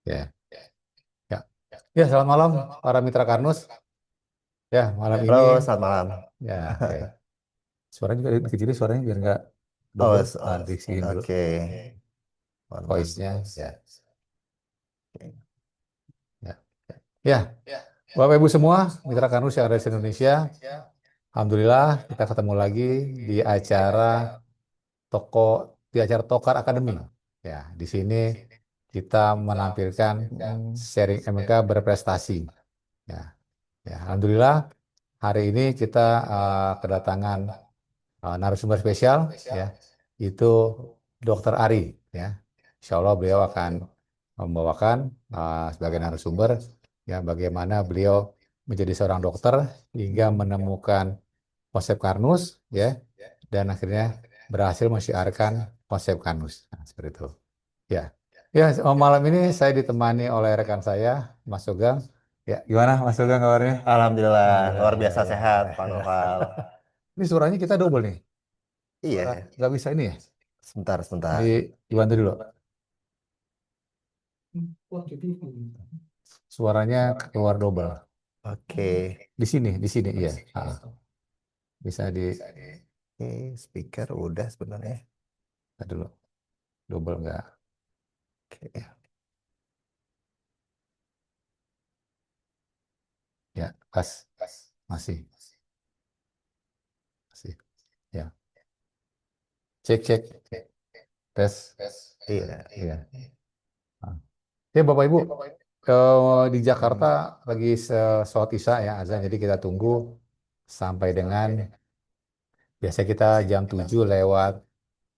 Ya, ya. Ya, selamat malam para mitra Karnus. Ya, malam Halo, ini selamat malam. ya, oke. Suaranya juga dikecilin suaranya biar nggak Oh, double. Ah, dikecilin dulu oke. Mohon maaf. voice-nya. Ya, Oke. ya. Ya, Bapak Ibu semua, mitra Karnus yang ada di Indonesia, alhamdulillah kita ketemu lagi di acara toko di acara Tokar Academy. Ya, di sini kita menampilkan sharing MK berprestasi. Ya, ya, alhamdulillah hari ini kita kedatangan narasumber spesial ya itu Dokter Ari ya. Insya Allah beliau akan membawakan sebagai narasumber ya bagaimana beliau menjadi seorang dokter hingga menemukan konsep Karnus ya dan akhirnya berhasil mensiarkan konsep Karnus. Nah, seperti itu. Ya. Ya, malam ini saya ditemani oleh rekan saya Mas Sugeng. Ya, gimana Mas Sugeng kabarnya? Alhamdulillah, Alhamdulillah, luar ya, biasa ya, ya. sehat, Pak Noval. Ini suaranya kita double nih. Suara Iya, nggak bisa ini ya? sebentar, sebentar. Dibantu dulu. Suaranya keluar double. Oke, Di sini, iya. Bisa di, oke, speaker udah sebenarnya. Ntar dulu, double nggak? Oke, Ya, pas, masih, masih. Ya, cek, cek, tes. iya. Iya. Nah. Ya, Bapak Ibu, di Jakarta lagi sholat Isya ya, azan. Jadi kita tunggu sampai dengan biasa kita jam 7 lewat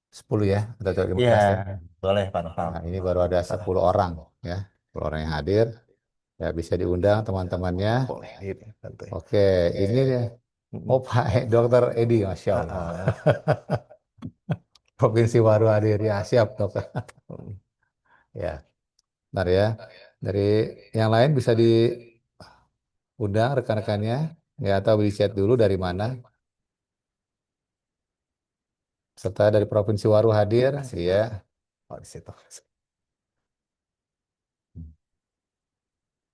10 ya, atau Iya, 15 ya. boleh Pak Noval. Nah, ini baru ada 10 orang ya, 10 orang yang hadir. Ya, bisa diundang teman-temannya. Boleh, ini santai. Oke, ini dia. Oh, Mm-mm. Pak Dokter Edi, Masya Ah, Allah. ah. Provinsi baru hadir. Ya, siap, dokter. Mm. Ya, bentar ya. Dari yang lain bisa diundang rekan-rekannya. Ya, atau di chat dulu dari mana. Serta dari Provinsi Waru hadir. Ya. Oh, di situ.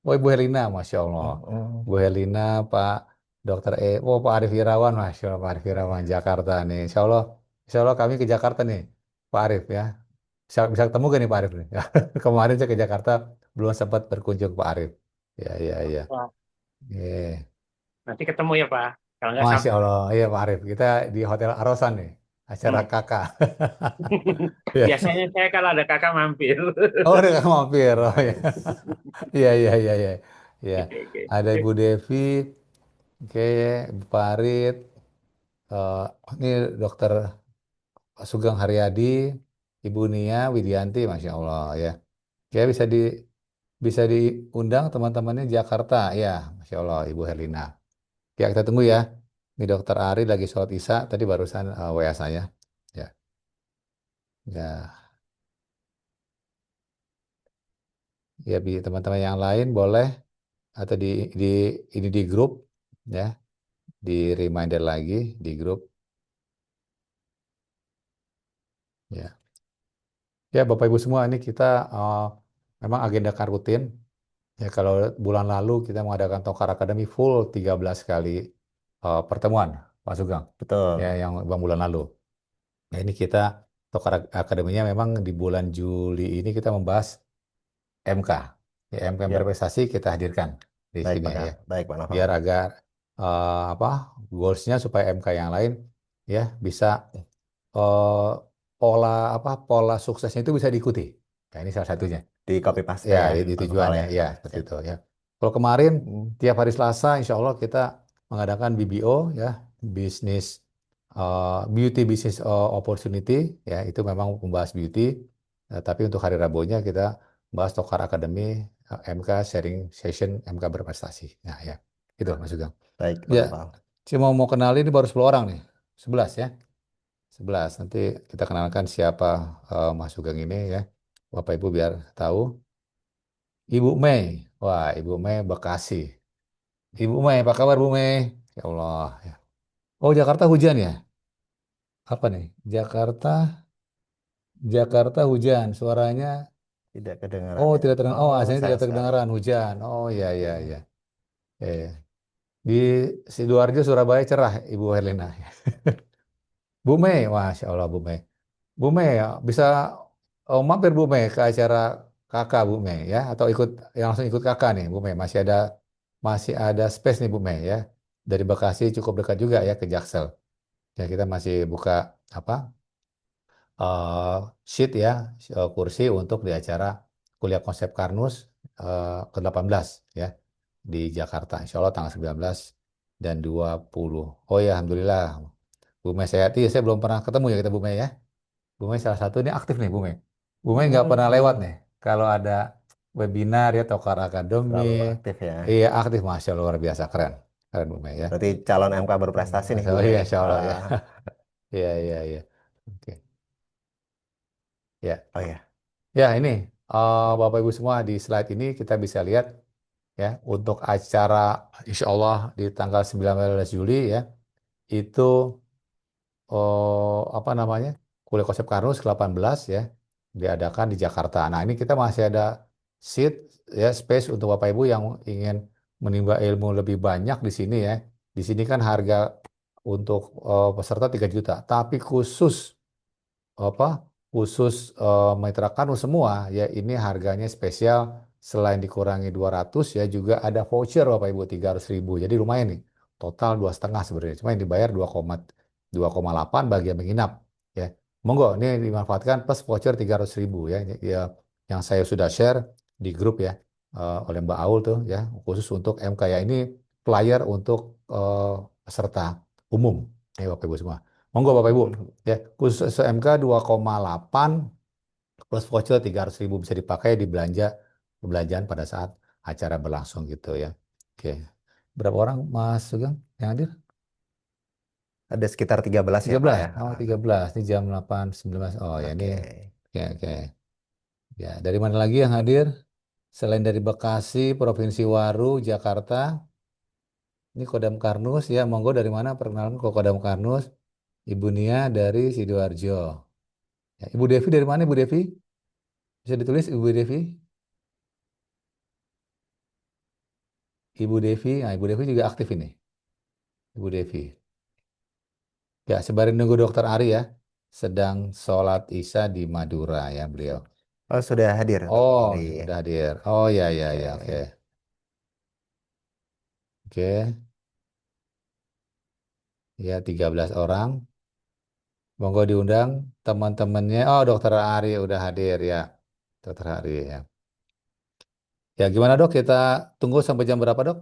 Oh, Ibu Helina, Masya Allah. Mm-mm. Bu Helina, Pak Dokter Oh, Pak Arif Irawan, Masya Allah, Pak Arif Irawan, Jakarta nih. Insya Allah kami ke Jakarta nih, Pak Arif ya. Bisa ketemu gak nih Pak Arif nih? Kemarin saya ke Jakarta, belum sempat berkunjung Pak Arif. Ya, ya, ya. Wah, Iya. nanti ketemu ya Pak. Kalau nggak Masya sampai. Allah, iya Pak Arif. Kita di Hotel Arosan nih, acara Hmm. kakak. Ya. Biasanya saya kalau ada kakak mampir. Oh, udah nggak mampir. Oh, ya. Iya, iya, iya, iya. Iya. Oke, oke. Ada Ibu Devi, oke, Ibu Farid, eh, ini Dokter Sugeng Haryadi, Ibu Nia Widianti, Masya Allah ya. Ya bisa diundang teman-temannya di Jakarta ya, Masya Allah Ibu Herlina. Ya kita tunggu ya. Ini Dokter Ari lagi sholat Isya tadi barusan WA saya. Ya, ya, ya teman-teman yang lain boleh atau di ini di grup ya, di reminder lagi di grup ya. Ya Bapak Ibu semua ini kita memang agenda rutin. Ya, kalau bulan lalu kita mengadakan Tokar Academy full 13 kali pertemuan, Pak Sugeng. Ya, Betul. yang bang bulan lalu. Nah, ini kita Tokar Akademinya memang di bulan Juli ini kita membahas MK. Ya, MK yang Ya, berprestasi kita hadirkan di baik sini Pak. ya. Baik Pak Noval. Biar agar apa goalsnya supaya MK yang lain ya bisa eh, pola suksesnya itu bisa diikuti. Nah, ini salah satunya. Di copy paste Ya, ya itu Pak Noval tujuannya. ya. Ya, seperti Siap. itu ya. Kalau kemarin Mm. tiap hari Selasa, insya Allah kita mengadakan BBO ya, bisnis beauty business opportunity ya, itu memang membahas beauty. Tapi untuk hari Rabunya kita bahas Tokar Academy MK sharing session MK berprestasi. Nah, ya, itu Mas Sugeng. Baik Pak Ya, Noval. cuma mau kenalin ini baru 10 orang nih. 11 ya. 11. Nanti kita kenalkan siapa Mas Sugeng ini ya. Bapak Ibu biar tahu. Ibu Mei. Wah, Ibu Mei Bekasi. Ibu Mei, apa kabar Bu Mei? Ya Allah. Ya. Oh, Jakarta hujan ya? Apa nih? Jakarta hujan. Suaranya. Tidak kedengaran. Oh, tidak terdengar. Oh, Oh, azannya tidak sayang sekali. terdengaran hujan. Oh, iya, iya, iya. Eh, di Sidoarjo, Surabaya cerah, Ibu Herlina. Bu Mei, Masya Allah Bu Mei. Bu Mei, ya, bisa mampir Bu Mei ke acara kakak Bu Mei ya, atau yang langsung ikut kakak nih Bu Mei. Masih ada space nih Bu Mei ya. Dari Bekasi cukup dekat juga ya ke Jaksel. Ya kita masih buka apa eh sheet ya, kursi untuk di acara kuliah konsep Karnus ke-18 ya di Jakarta. Insya Allah tanggal 19 dan 20. Oh ya, Alhamdulillah. Bu Mei saya belum pernah ketemu ya kita Bu Mei ya. Bu Mei salah satu ini aktif nih Bu Mei. Bu Mei nggak pernah lewat nih. Kalau ada webinar ya Tokar Akademi, Selalu aktif ya. iya aktif Masya Allah luar biasa keren. Keren Bu Mei ya. Berarti calon MK berprestasi nih Bu Oh iya Mei. Insya Allah ya. Ah, Iya iya iya. Oke. Ya. oh ya. Ya ini Bapak Ibu semua di slide ini kita bisa lihat ya untuk acara Insya Allah di tanggal 19 Juli ya itu apa namanya kuliah konsep Karnus ke-18 ya diadakan di Jakarta. Nah ini kita masih ada seat ya space untuk Bapak Ibu yang ingin menimba ilmu lebih banyak di sini ya. Di sini kan harga untuk peserta 3 juta, tapi apa khusus Mitra Kanu semua ya ini harganya spesial selain dikurangi 200 ya juga ada voucher Bapak Ibu 300.000 jadi lumayan nih total 2,5 sebenarnya cuma yang dibayar 2,8 bagi yang menginap ya monggo ini dimanfaatkan plus voucher 300.000 ya, ya yang saya sudah share di grup ya oleh Mbak Aul tuh ya khusus untuk MK ya ini flyer untuk peserta umum ya Bapak Ibu semua monggo Bapak Ibu ya, khusus SMK 2,8 plus voucher 300.000 bisa dipakai di belanjaan pada saat acara berlangsung gitu ya. Oke. Berapa orang Mas Sugeng yang hadir? Ada sekitar 13 ya Tiga Pak belas. ya. Oh, Ah, 13. Ini jam 8.19. Oh, ya ini. oke. Oke, oke. Ya, dari mana lagi yang hadir? Selain dari Bekasi, Provinsi Waru, Jakarta. Ini Kodam Karnus ya. Monggo dari mana? Perkenalan ke Kodam Karnus. Ibu Nia dari Sidoarjo. Ya, Ibu Devi dari mana Ibu Devi? Bisa ditulis Ibu Devi? Ibu Devi, nah Ibu Devi juga aktif ini. Ibu Devi. Ya, sembari nunggu Dokter Ari ya. Sedang sholat Isya di Madura ya beliau. Oh, sudah hadir Dokter Oh, Ari. sudah hadir. Oh ya ya ya, oke. Oke. Oke. Ya, 13 orang. Monggo diundang teman-temannya. Oh, Dokter Ari udah hadir ya. Dokter Ari ya. Ya, gimana Dok? Kita tunggu sampai jam berapa Dok?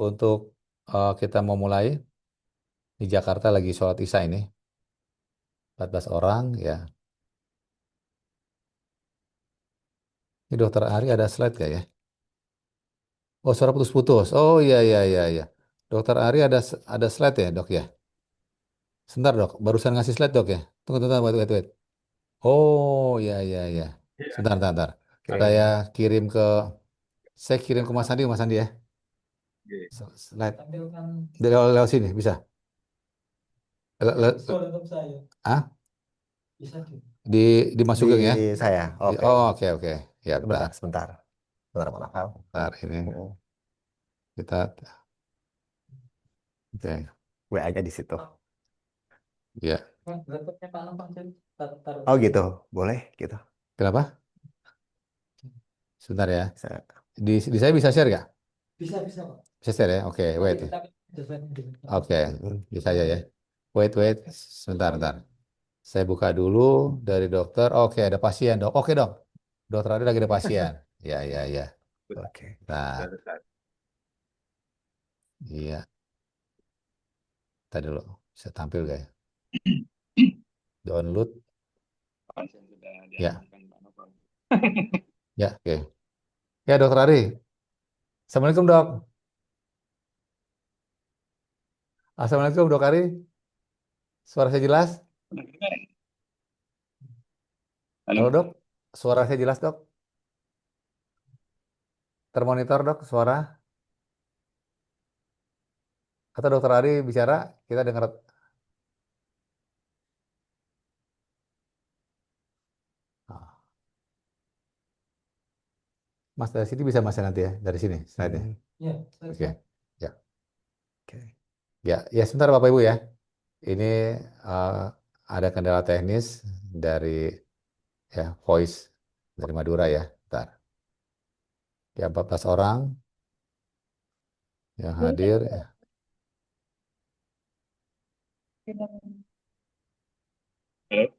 Untuk kita mau mulai di Jakarta lagi sholat Isya ini. 14 orang ya. Ini Dokter Ari ada slide gak ya? Oh, suara putus-putus. Oh, iya, iya, iya, iya. Dokter Ari ada slide ya, dok ya? Sebentar, dok. Barusan ngasih slide, dok ya? Tunggu, tunggu, wait, wait, wait. Oh, iya, iya, iya. Sebentar, sebentar, sebentar. Saya Oke. kirim ke, saya kirim ke Mas Andi ya. Slide. Dari lewat sini, bisa? Ah, di, di Mas Di Sugeng ya? saya. Oke. Oh, oke, oke. Ya, bentar. Sebentar, sebentar. Sebentar, maaf. Bentar, ini Mm. kita, oke. WA-nya di situ. Ya. Oh gitu. Boleh gitu. Kenapa? Sebentar ya. Bisa. Di saya bisa share nggak? Bisa, Pak. Bisa share ya? Oke, wait. Tapi desain dulu. Oke, bisa ya ya. Wait, wait, sebentar, sebentar. Saya buka dulu dari dokter. Oke, ada pasien dok. Oke dok, dokter ada lagi ada pasien. Ya, ya, ya. Oke. Nah, iya. Tadi dulu. Bisa tampil gak ya? Download. Ya, ya, oke. Ya, dokter Ari. Assalamualaikum dok. Assalamualaikum dok Ari. Suara saya jelas? Halo Halo, dok. Suara saya jelas dok? Termonitor dok suara? Atau dokter Ari bicara? Kita dengar. Mas dari sini bisa Mas ya nanti ya dari sini slide-nya. Hmm, Ya, Oke. Ya. oke. Ya, ya sebentar Bapak Ibu ya. Ini eh, ada kendala teknis dari ya voice dari Madura ya. Bentar. Ya 14 orang yang hadir. Ya. Halo?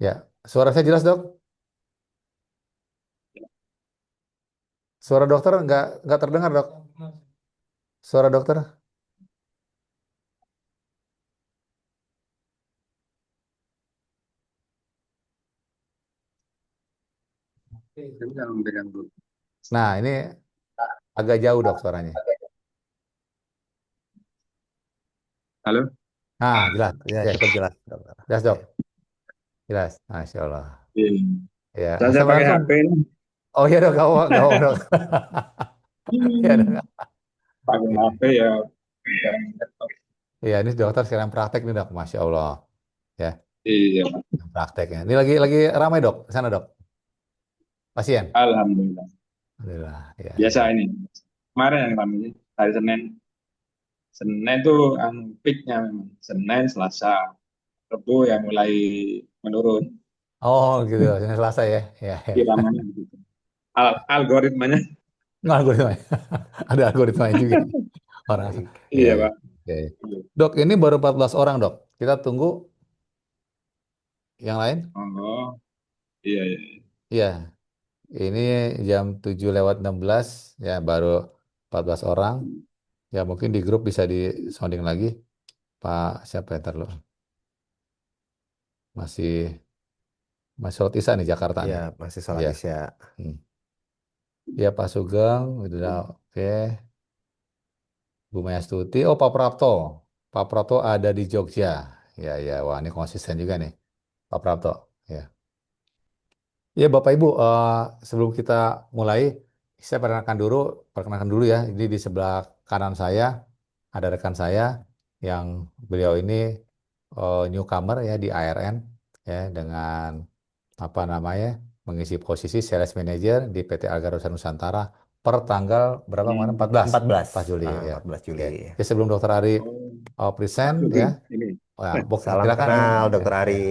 Ya, suara saya jelas dok? Suara dokter nggak terdengar dok? Suara dokter? Nah ini agak jauh dok suaranya. Halo? Nah jelas, Ya, ya cukup jelas, dokter. jelas Oke. dok, jelas. Masya Allah. Iya. Ya, Saya pakai Assalamualaikum. HP nih. Oh iya dok, gak apa dok. Ya dok. Pakai HP Ini. ya. Iya ini dokter sekarang praktek nih dok, Masya Allah. Ya, Iya, prakteknya. Ini lagi ramai dok, di sana dok. Pasien. Alhamdulillah. Alhamdulillah. Ya, Biasa ya. ini. Kemarin yang ramai hari Senin. Senin tuh peaknya memang. Senin, Selasa, Rabu ya mulai menurun. Oh gitu, ini Selasa ya. Ya, ya. Iramanya begitu. Algoritmanya. Nggak algoritma. Ada algoritmanya juga. Orang. Baik. Ya, Iya, ya. Pak. Ya, ya. Iya. Dok, ini baru 14 orang dok. Kita tunggu yang lain. Oh, iya, iya. Iya, ini jam 7:16 ya baru 14 orang. Ya mungkin di grup bisa di sounding lagi. Pak siapa ya ntar lo? Masih Mas Rotisa nih Jakarta Ya, nih. masih sholat Ya. Isya. Hmm. Ya Pak Sugeng udah oke. Bu Mayastuti. Oh Pak Prapto. Pak Prapto ada di Jogja. Ya ya wah ini konsisten juga nih Pak Prapto. Ya. Ya Bapak Ibu sebelum kita mulai saya perkenalkan dulu ya. Ini di sebelah kanan saya ada rekan saya yang beliau ini newcomer ya di ARN ya dengan apa namanya mengisi posisi sales manager di PT Algarosa Nusantara per tanggal berapa kemarin Hmm. 14 14, 4 Juli ya. 14 Oke. Juli. Ya sebelum Dokter Ari Oh, present Syukri ya. ini. Oh, ya, Salam silakan kenal, ya, Dokter Ari.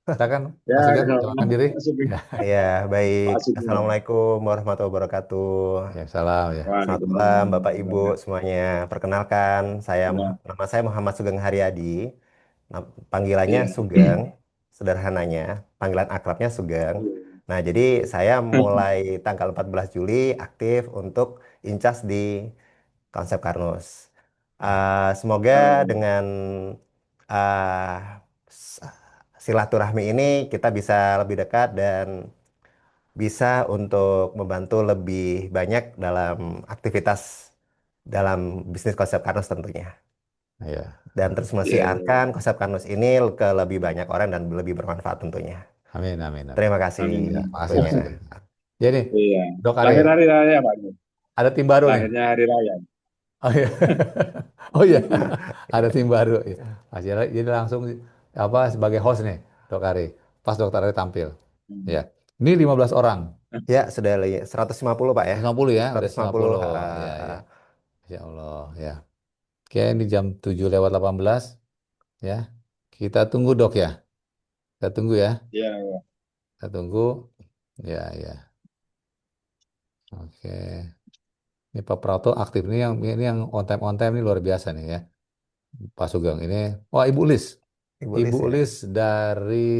ya. Silakan Ya, Mas Sugeng sama perkenalkan diri. Pak Syukri. Ya, Ya, baik. Pak Syukri. Assalamualaikum warahmatullahi wabarakatuh. ya salam ya. Selamat malam, Waalaikumsalam. Bapak Ibu semuanya. Perkenalkan, Ya. nama saya Muhammad Sugeng Haryadi. Panggilannya Iya. Sugeng, sederhananya. Panggilan akrabnya Sugeng. Nah, jadi saya mulai tanggal 14 Juli aktif untuk incas di Konsep Karnus. Semoga Oh, dengan ah, s- silaturahmi ini kita bisa lebih dekat dan bisa untuk membantu lebih banyak dalam aktivitas dalam bisnis Konsep Karnus tentunya. Ya. Dan terus iya, mensiarkan iya. Konsep Karnus ini ke lebih banyak orang dan lebih bermanfaat tentunya. Amin, amin, amin. Terima kasih Amin. Ya, makasih tentunya. Mas Sugeng. Jadi, Iya. Dok Ari, Lahir hari raya, Pak. ada tim baru nih. Lahirnya hari raya. Oh iya. Oh iya, ada tim baru. Ya. Jadi langsung apa sebagai host nih, Dok Ari. Pas Dokter Ari tampil. Ya. Ini 15 orang. Ya, sudah 150 Pak ya. 150 ya, udah 150. 150. Ya, ya. Ya Allah, ya. Oke, ini jam 7:18 ya. Kita tunggu Dok ya. Kita tunggu ya. Iya. Kita tunggu. Ya, ya. Oke. Ini Pak Prato aktif ini yang on time ini luar biasa nih ya. Pak Sugeng ini. Wah, Ibu Lis. Ibu Ibu Lis ya. Lis dari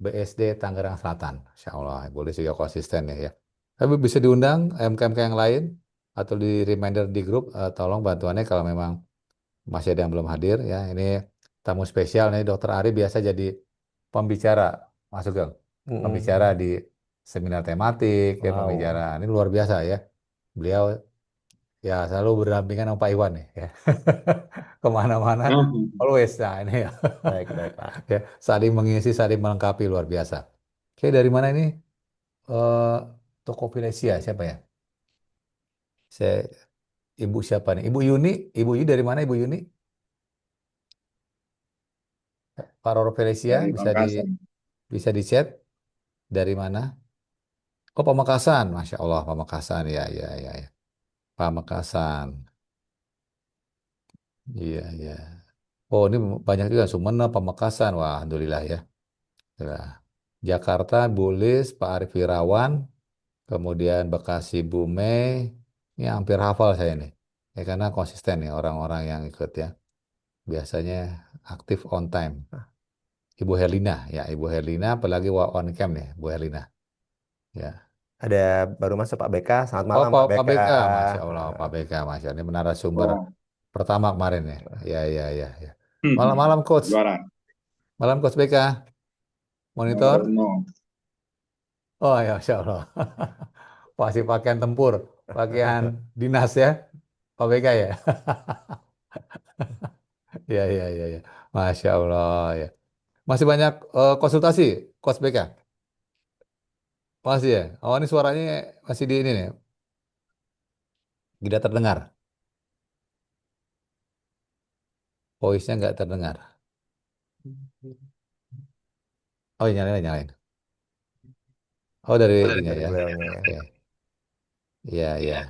BSD Tangerang Selatan. Insya Allah, Ibu Lis juga konsisten ya. Tapi bisa diundang MKMK yang lain atau di reminder di grup, tolong bantuannya kalau memang masih ada yang belum hadir ya. Ini tamu spesial nih, Dokter Ari biasa jadi pembicara, Mas Sugeng. Pembicara Mm. di seminar tematik, ya pembicara. Wow. Ini luar biasa ya. Beliau ya selalu berdampingan sama Pak Iwan nih ya. Kemana-mana, Hmm. always. Nah ini ya. Baik, baik Pak. Ya, saling mengisi, saling melengkapi luar biasa. Oke, dari mana ini? Eh Tokopedia siapa ya? Saya Ibu siapa nih? Ibu Yuni. Ibu Yuni dari mana Ibu Yuni? Pak Roro Felicia Dari Pamekasan. bisa di chat dari mana? Oh, Pamekasan, Masya Allah, Pamekasan, ya, ya, ya, ya. Pamekasan, iya, iya. Oh, ini banyak juga Sumeneb, Pamekasan, wah, alhamdulillah ya. Alhamdulillah. Jakarta, Bulis, Pak Arif Wirawan, kemudian Bekasi, Bumei, ini hampir hafal saya nih. Ya, karena konsisten nih orang-orang yang ikut ya. Biasanya aktif on time. Ibu Herlina, ya, Ibu Herlina, apalagi on cam nih, Bu Herlina. Ya. Ada baru masuk Pak BK. Selamat Oh, malam Pak, Pak Pak BK. BK, Masya Allah, Pak BK, Masya Allah. Ini narasumber Oh, pertama kemarin ya. Ya, ya, ya, ya. Malam-malam, Coach. juara. Malam, Coach BK. Nomor Monitor. uno. Oh, ya, Masya Allah. Pasti pakaian tempur, pakaian dinas ya, Pak BK ya. Ya, ya, ya, ya. Masya Allah ya. Masih banyak konsultasi, Coach BK. Masih ya. Oh, ini suaranya masih di ini nih, tidak terdengar. Voice-nya nggak terdengar. Oh, iya, nyalain, nyalain. Oh, dari Oh, ini dari ya. beliaunya ya. Oke. Iya, iya.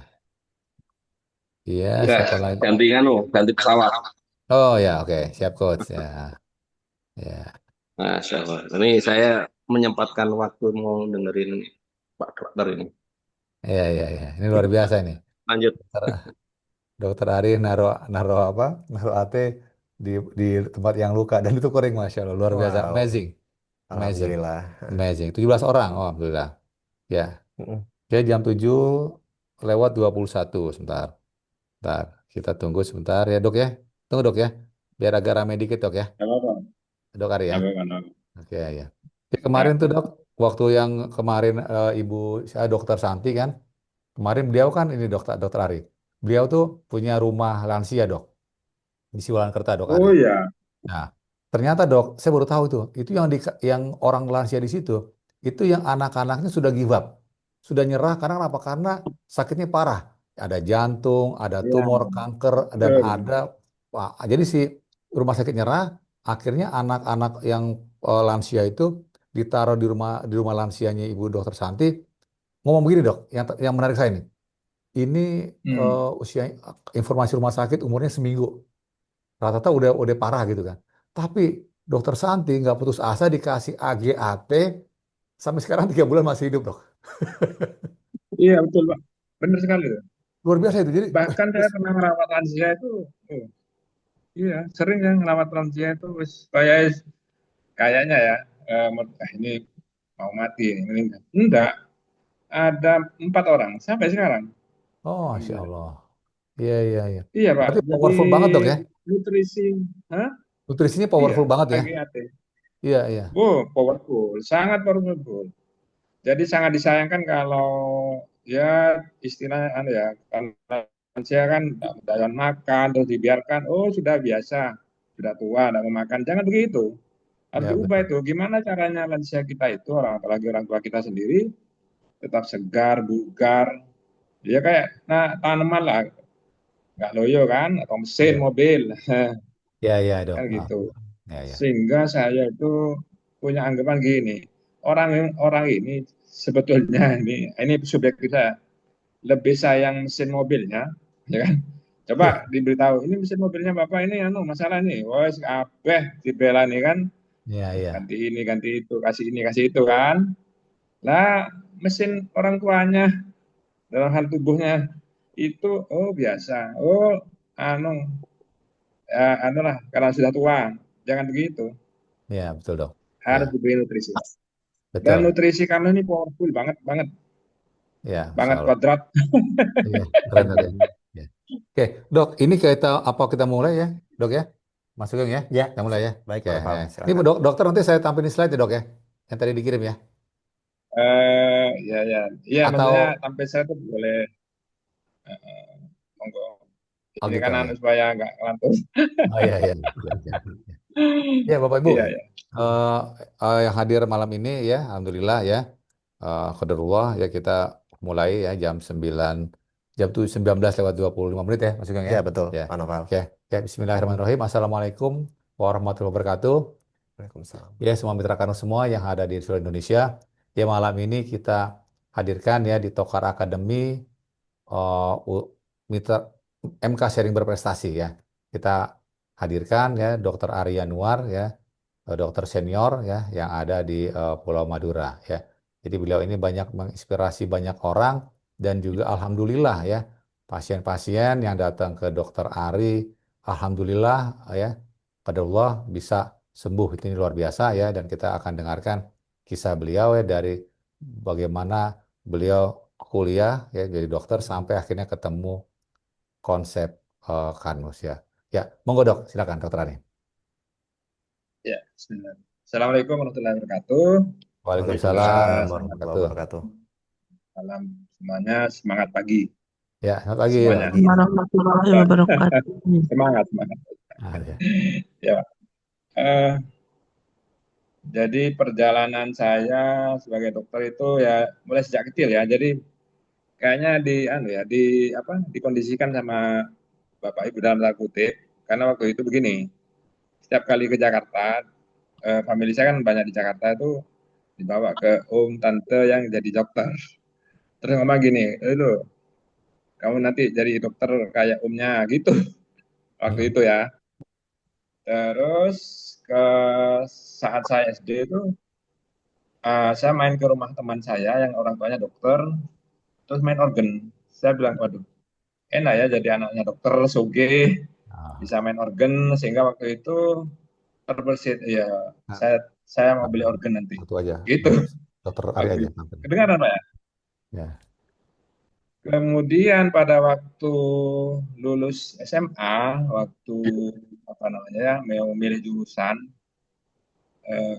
Iya, Ya, siapa lagi? ganti pesawat. Oh ya, oke. Siap, Coach. Ya, ya. Masya Allah. Ini saya menyempatkan waktu mau dengerin Pak Dokter ini. Iya, iya, iya. Ini luar biasa ini. Lanjut. Dokter, Dokter Ari naro naro apa? Naro AT di di tempat yang luka dan itu kering, Masya Allah. Luar biasa. Wow. Amazing. Amazing. Alhamdulillah. Amazing. 17 orang. Oh, alhamdulillah. Ya. Mm-mm. Oke, jam 7 lewat 21 sebentar. Bentar. Kita tunggu sebentar ya, Dok ya. Tunggu, Dok ya. Biar agak rame dikit, Dok ya. Gak apa-apa. Dok Ari ya. Gak apa-apa. No. Oke, ya. Oke, kemarin Ya. tuh, Dok, waktu yang kemarin Ibu saya Dokter Santi kan, kemarin beliau kan ini Dokter Dokter Ari. Beliau tuh punya rumah lansia, Dok, di Siwalankerta, Dok Ari. Oh ya. Nah, ternyata Dok, saya baru tahu tuh, itu yang orang lansia di situ, itu yang anak-anaknya sudah give up, sudah nyerah karena apa? Karena sakitnya parah. Ada jantung, ada Ya. tumor, kanker, dan Betul. ada wah, jadi si rumah sakit nyerah, akhirnya anak-anak yang lansia itu ditaruh di rumah lansianya Ibu Dokter Santi. Ngomong begini, Dok, yang menarik saya ini. Ini Hmm. usia informasi rumah sakit umurnya seminggu. Rata-rata udah parah gitu kan. Tapi dokter Santi nggak putus asa dikasih AGAT sampai sekarang 3 bulan masih hidup, Dok. Iya betul Pak. Benar sekali tuh. Luar biasa itu. Jadi Bahkan saya pernah merawat lansia itu. Oh, iya sering ya merawat lansia itu. Kayaknya ya. Ini mau mati ini meninggal. Enggak. Ada 4 orang sampai sekarang. oh, Masya Allah. Iya, iya, iya. Iya Pak. Berarti Jadi powerful banget, Dok ya. nutrisi. Hah? Nutrisinya Iya. powerful banget ya. AGAT. Iya, iya. Oh, powerful. Sangat powerful. Jadi sangat disayangkan kalau ya istilahnya ya kalau lansia kan tidak doyan makan terus dibiarkan oh sudah biasa sudah tua tidak mau makan jangan begitu harus Ya, diubah betul. itu gimana caranya lansia kita itu apalagi orang tua kita sendiri tetap segar bugar ya kayak nah tanaman lah nggak loyo kan atau mesin Iya. mobil Iya, iya, Dok. kan Ah, gitu ya, ya. sehingga saya itu punya anggapan gini orang orang ini sebetulnya ini subjektif saya lebih sayang mesin mobilnya, ya kan? Coba diberitahu, ini mesin mobilnya Bapak ini anu masalah nih. Wes kabeh dibela nih kan, Iya, iya. ganti ini, ganti itu, kasih ini, kasih itu kan. Lah, mesin orang tuanya dalam hal tubuhnya itu oh biasa. Oh, anu anu lah karena sudah tua. Jangan begitu. Iya, betul, Dok. Ya, Harus diberi nutrisi. Dan betul. nutrisi kami ini powerful banget, banget, Ya, Masya banget Allah. kuadrat. Iya, keren, Dok ya. Ya. Oke, Dok, ini kita mulai ya, Dok ya? Mas Sugeng ya, Ya, kita mulai ya. baik Oke, Pak ya. Nopal, Ini silakan. dokter nanti saya tampilin slide ya, Dok ya, yang tadi dikirim ya. Ya, ya, iya, maksudnya Atau sampai saya tuh boleh monggo. oh Ini gitu kan anu ya. supaya nggak ngelantur. Oh iya iya. Iya, iya. Ya, Bapak Ibu, Iya, ya. eh, yang hadir malam ini ya, alhamdulillah ya. Qadarullah ya kita mulai ya jam tuh 19 lewat 25 menit ya, Mas Sugeng ya. Ya, betul Ya. Pak Nopal. Oke, ya Bismillahirrahmanirrahim. Assalamualaikum warahmatullahi wabarakatuh. Waalaikumsalam. Ya, semua mitra Kano semua yang ada di seluruh Indonesia. Ya, malam ini kita hadirkan ya di Tokar Academy mitra MK Sharing Berprestasi ya. Kita hadirkan ya Dr. Arya Nuar ya, dokter senior ya yang ada di Pulau Madura ya. Jadi beliau ini banyak menginspirasi banyak orang dan juga alhamdulillah ya pasien-pasien yang datang ke dokter Ari alhamdulillah ya pada Allah bisa sembuh itu ini luar biasa ya dan kita akan dengarkan kisah beliau ya dari bagaimana beliau kuliah ya jadi dokter sampai akhirnya ketemu konsep Kanus ya. Ya, monggo dok, silakan dokter Ari. Ya, bismillah. Assalamualaikum warahmatullahi wabarakatuh. Waalaikumsalam Waalaikumsalam warahmatullahi warahmatullahi wabarakatuh. wabarakatuh. Salam semuanya, semangat pagi Ya, selamat pagi. semuanya. Pagi. Warahmatullahi wabarakatuh. Semangat, semangat. Ah, ya. Ya, eh, jadi perjalanan saya sebagai dokter itu ya mulai sejak kecil ya. Jadi kayaknya dikondisikan sama Bapak Ibu dalam tanda kutip. Karena waktu itu begini, setiap kali ke Jakarta, family saya kan banyak di Jakarta itu dibawa ke om tante yang jadi dokter. Terus ngomong gini, lo kamu nanti jadi dokter kayak omnya gitu waktu itu ya. Terus ke saat saya SD itu saya main ke rumah teman saya yang orang tuanya dokter, terus main organ. Saya bilang, waduh, enak ya jadi anaknya dokter Soge, Ah, bisa main organ sehingga waktu itu terbersit, ya nah, saya mau beli organ nanti. satu aja, Gitu dokter Ari waktu aja. itu. Kedengaran Pak ya? Ya. Kemudian pada waktu lulus SMA, waktu apa namanya ya, mau milih jurusan,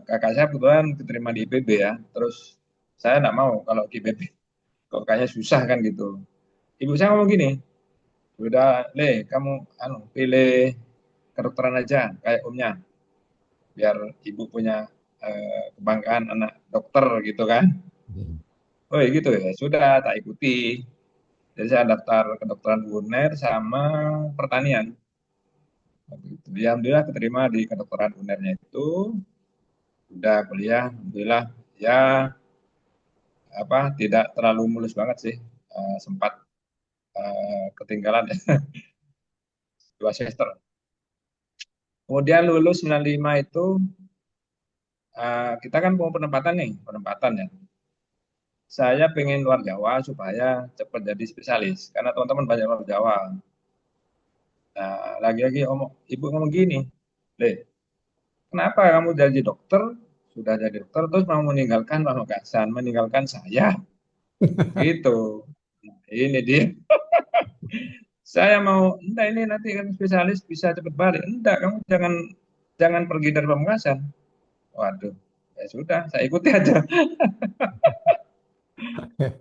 kakak saya kebetulan keterima di IPB ya. Terus saya nggak mau kalau di IPB, kok kayaknya susah kan gitu. Ibu saya ngomong gini, udah Le, kamu pilih kedokteran aja kayak omnya, biar ibu punya kebanggaan anak dokter gitu kan. Hmm. Oh ya gitu ya, sudah tak ikuti. Jadi saya daftar kedokteran UNER sama pertanian. Waktu itu. Alhamdulillah keterima di kedokteran UNER-nya itu, udah kuliah, alhamdulillah ya tidak terlalu mulus banget sih. Sempat ketinggalan ya 2 semester. Kemudian lulus 95 itu kita kan mau penempatan nih, penempatan ya. Saya pengen luar Jawa supaya cepat jadi spesialis karena teman-teman banyak luar Jawa. Nah, lagi-lagi ibu ngomong gini, Le, kenapa kamu jadi dokter, sudah jadi dokter terus mau meninggalkan Pamekasan, meninggalkan saya, gitu. Nah, ini dia. Saya mau, enggak ini nanti kan spesialis bisa cepat balik. Enggak, kamu jangan jangan pergi dari Pamekasan. Waduh, ya sudah, saya ikuti aja.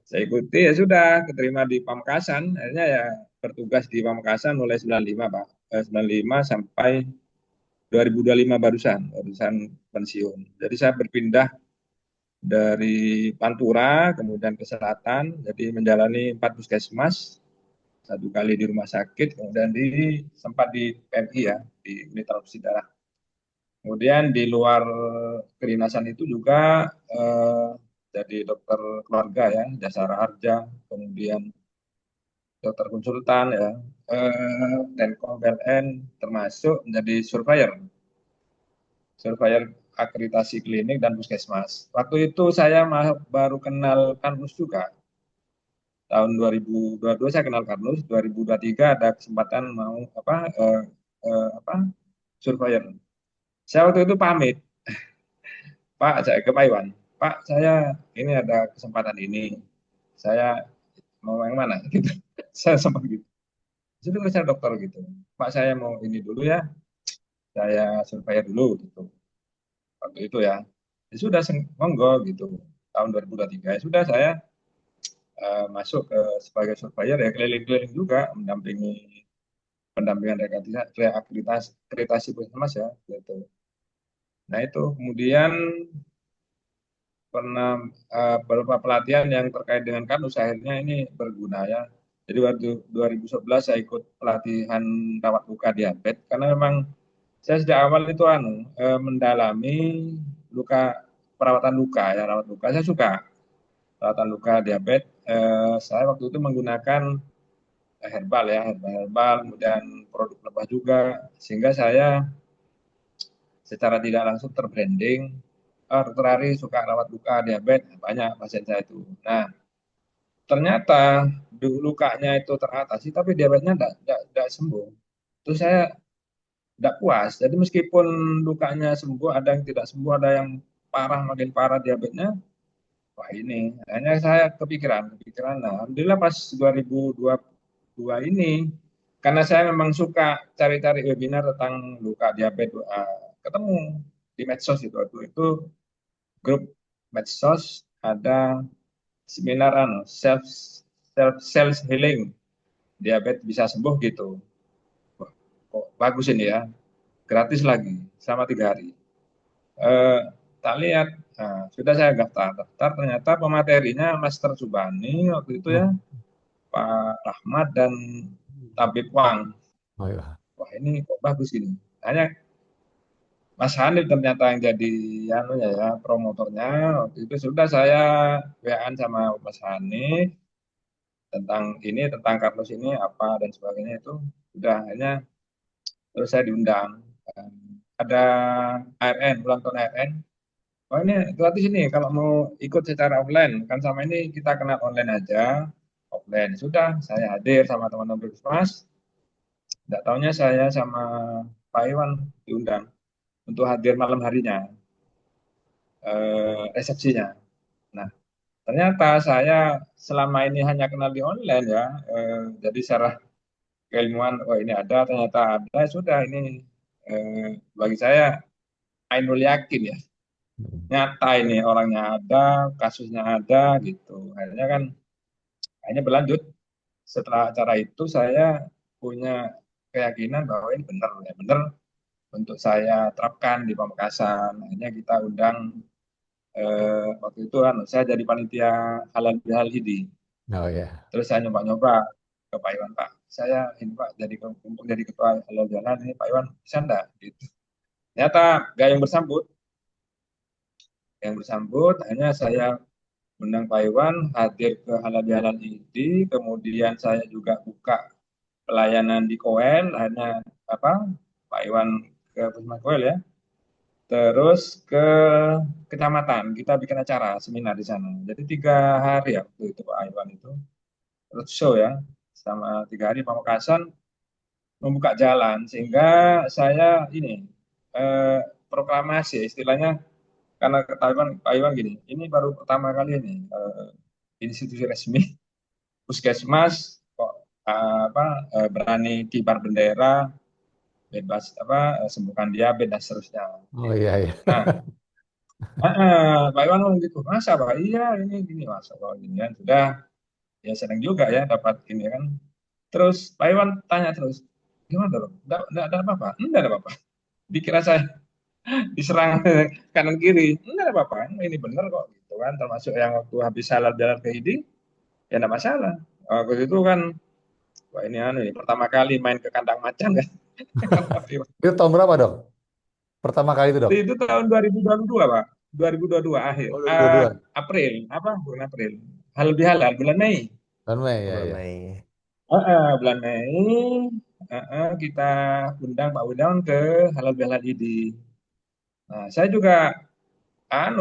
Saya ikuti ya sudah, keterima di Pamekasan. Akhirnya ya bertugas di Pamekasan mulai 95, Pak. 95 sampai 2025 barusan pensiun. Jadi saya berpindah dari Pantura, kemudian ke selatan, jadi menjalani 4 puskesmas, 1 kali di rumah sakit, kemudian sempat di PMI ya, di unit transfusi darah. Kemudian di luar kedinasan itu juga jadi dokter keluarga ya, Jasara Harja, kemudian dokter konsultan ya, Tenkom PLN, termasuk menjadi surveyor akreditasi klinik dan puskesmas. Waktu itu saya baru kenal Kanus juga. Tahun 2022 saya kenal Kanus, 2023 ada kesempatan mau surveyor. Saya waktu itu pamit, Pak, saya ke Pak Iwan. Pak, saya ini ada kesempatan ini. Saya mau yang mana gitu. Saya sempat gitu. Sudah saya dokter gitu. Pak, saya mau ini dulu ya. Saya surveyor dulu gitu. Waktu itu ya. Ya sudah monggo gitu. Tahun 2023 ya sudah saya masuk sebagai surveyor ya keliling-keliling juga mendampingi pendampingan akreditasi puskesmas ya gitu. Nah itu kemudian pernah beberapa pelatihan yang terkait dengan kanus akhirnya ini berguna ya. Jadi waktu 2011 saya ikut pelatihan rawat luka diabetes karena memang saya sejak awal itu mendalami luka, perawatan luka ya, rawat luka saya suka. perawatan luka diabetes. Saya waktu itu menggunakan herbal ya, herbal, kemudian produk lebah juga, sehingga saya secara tidak langsung terbranding. Dokter Ari suka rawat luka diabetes, banyak pasien saya itu. Nah, ternyata lukanya itu teratasi, tapi diabetesnya tidak sembuh. Terus saya tidak puas. Jadi meskipun lukanya sembuh, ada yang tidak sembuh, ada yang parah, makin parah diabetesnya. Wah ini, hanya saya kepikiran. Nah, alhamdulillah pas 2022 ini, karena saya memang suka cari-cari webinar tentang luka diabetes, ketemu di medsos itu grup medsos ada seminar self self healing diabetes bisa sembuh gitu. Wah, kok bagus ini ya, gratis lagi selama 3 hari. Tak lihat, nah, sudah saya daftar, ternyata pematerinya Master Subani waktu itu ya, Pak Rahmat dan Tabib Wang. Oh iya. Wah ini kok bagus ini. Hanya Mas Hanif ternyata yang jadi promotornya. Waktu itu sudah saya WA-an sama Mas Hanif tentang ini, tentang Carlos ini apa dan sebagainya itu. Sudah akhirnya terus saya diundang. Ada ARN, ulang tahun ARN. Oh ini gratis ini kalau mau ikut secara offline. Kan sama ini kita kenal online aja. Offline. Sudah saya hadir sama teman-teman Puskesmas. Tidak tahunya saya sama Pak Iwan diundang untuk hadir malam harinya, resepsinya. Nah, ternyata saya selama ini hanya kenal di online ya, jadi secara keilmuan, oh ini ada, ternyata ada, sudah ini bagi saya ainul yakin ya, nyata ini orangnya ada, kasusnya ada gitu. Akhirnya berlanjut. Setelah acara itu saya punya keyakinan bahwa ini benar ya, benar untuk saya terapkan di Pamekasan. Akhirnya kita undang waktu itu saya jadi panitia halal bihalal ID. Oh ya. Terus saya nyoba-nyoba ke Pak Iwan, Pak, saya ini Pak untuk jadi ketua halal bihalal ini Pak Iwan bisa enggak? Gitu. Ternyata gak yang bersambut, hanya saya undang Pak Iwan hadir ke halal bihalal ID, kemudian saya juga buka pelayanan di Koel, hanya apa Pak Iwan ke Puskesmas Koel ya. Terus ke kecamatan, kita bikin acara seminar di sana. Jadi 3 hari ya waktu itu Pak Iwan itu roadshow ya, sama 3 hari Pamekasan membuka jalan sehingga saya ini proklamasi istilahnya, karena ketahuan Pak Iwan gini, ini baru pertama kali ini institusi resmi Puskesmas kok berani kibar bendera bebas sembuhkan diabetes dan seterusnya. Oh iya iya. Nah, Pak Iwan ngomong gitu, masa Pak? Iya ini gini masa Pak gini kan sudah ya senang juga ya dapat ini kan. Terus Pak Iwan tanya terus, gimana dong? Enggak ada apa-apa? Enggak ada apa-apa. Dikira saya diserang kanan kiri. Enggak ada apa-apa. Ini benar kok gitu kan. Termasuk yang waktu habis halal jalan ke ID, ya enggak masalah. Waktu itu kan, wah ini pertama kali main ke kandang macan kan. Itu tahun berapa dok? Pertama kali itu dok? Itu tahun 2022 Pak. 2022 akhir. Oh 2022. April, bulan April. Halal bihalal bulan Mei. Bulan Mei ya Bulan ya. Mei. Bulan Mei kita undang Pak Udawan ke halal bihalal ID. Nah, saya juga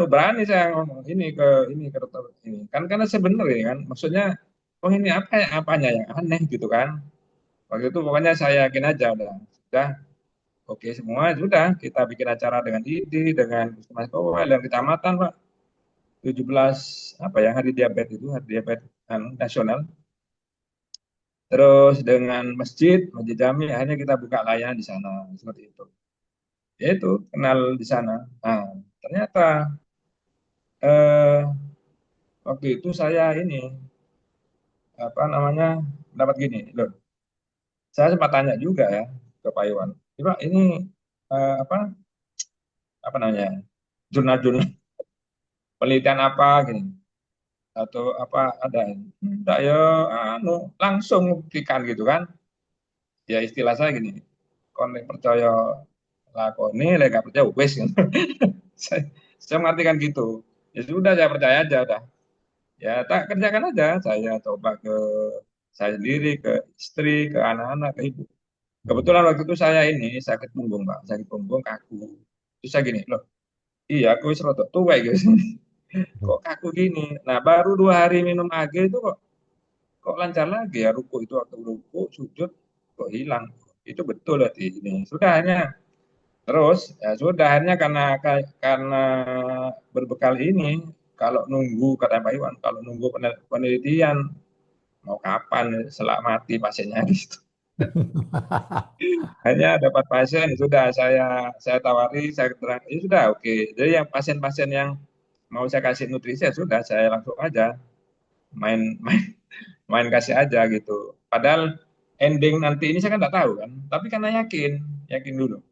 berani saya ngomong ini ke dokter ini. Kan karena sebenarnya kan maksudnya oh ini apanya yang aneh gitu kan. Waktu itu pokoknya saya yakin aja udah oke semua sudah kita bikin acara dengan ID, dengan Puskesmas Kowal dan kecamatan Pak. 17 hari diabetes itu, hari diabetes nasional. Terus dengan masjid Jami akhirnya kita buka layanan di sana seperti itu. Yaitu kenal di sana. Nah, ternyata eh, waktu itu saya ini dapat gini loh. Saya sempat tanya juga ya ke Pak Iwan. Pak ini eh, apa apa namanya jurnal-jurnal penelitian apa gini atau apa ada enggak ya langsung buktikan gitu kan. Ya istilah saya gini, konek percaya lakoni lek gak percaya wis kan. saya, saya mengartikan gitu. Ya sudah saya percaya aja udah. Ya tak kerjakan aja. Saya coba ke saya sendiri, ke istri, ke anak-anak, ke ibu. Kebetulan waktu itu saya ini sakit punggung, Pak. Sakit punggung kaku. Terus saya gini, loh, iya aku wis rada tuwek gitu. Kok kaku gini? Nah, baru 2 hari minum AG itu kok lancar lagi ya ruku itu waktu ruku sujud kok hilang. Itu betul berarti ini. Sudah hanya terus ya sudah hanya karena berbekal ini kalau nunggu kata Pak Iwan kalau nunggu penelitian mau kapan selak mati pasiennya di situ. Hanya dapat pasien sudah saya tawari saya terang ya sudah oke. Jadi yang pasien-pasien yang mau saya kasih nutrisi ya sudah saya langsung aja main main main kasih aja gitu. Padahal ending nanti ini saya kan nggak tahu kan, tapi karena yakin dulu.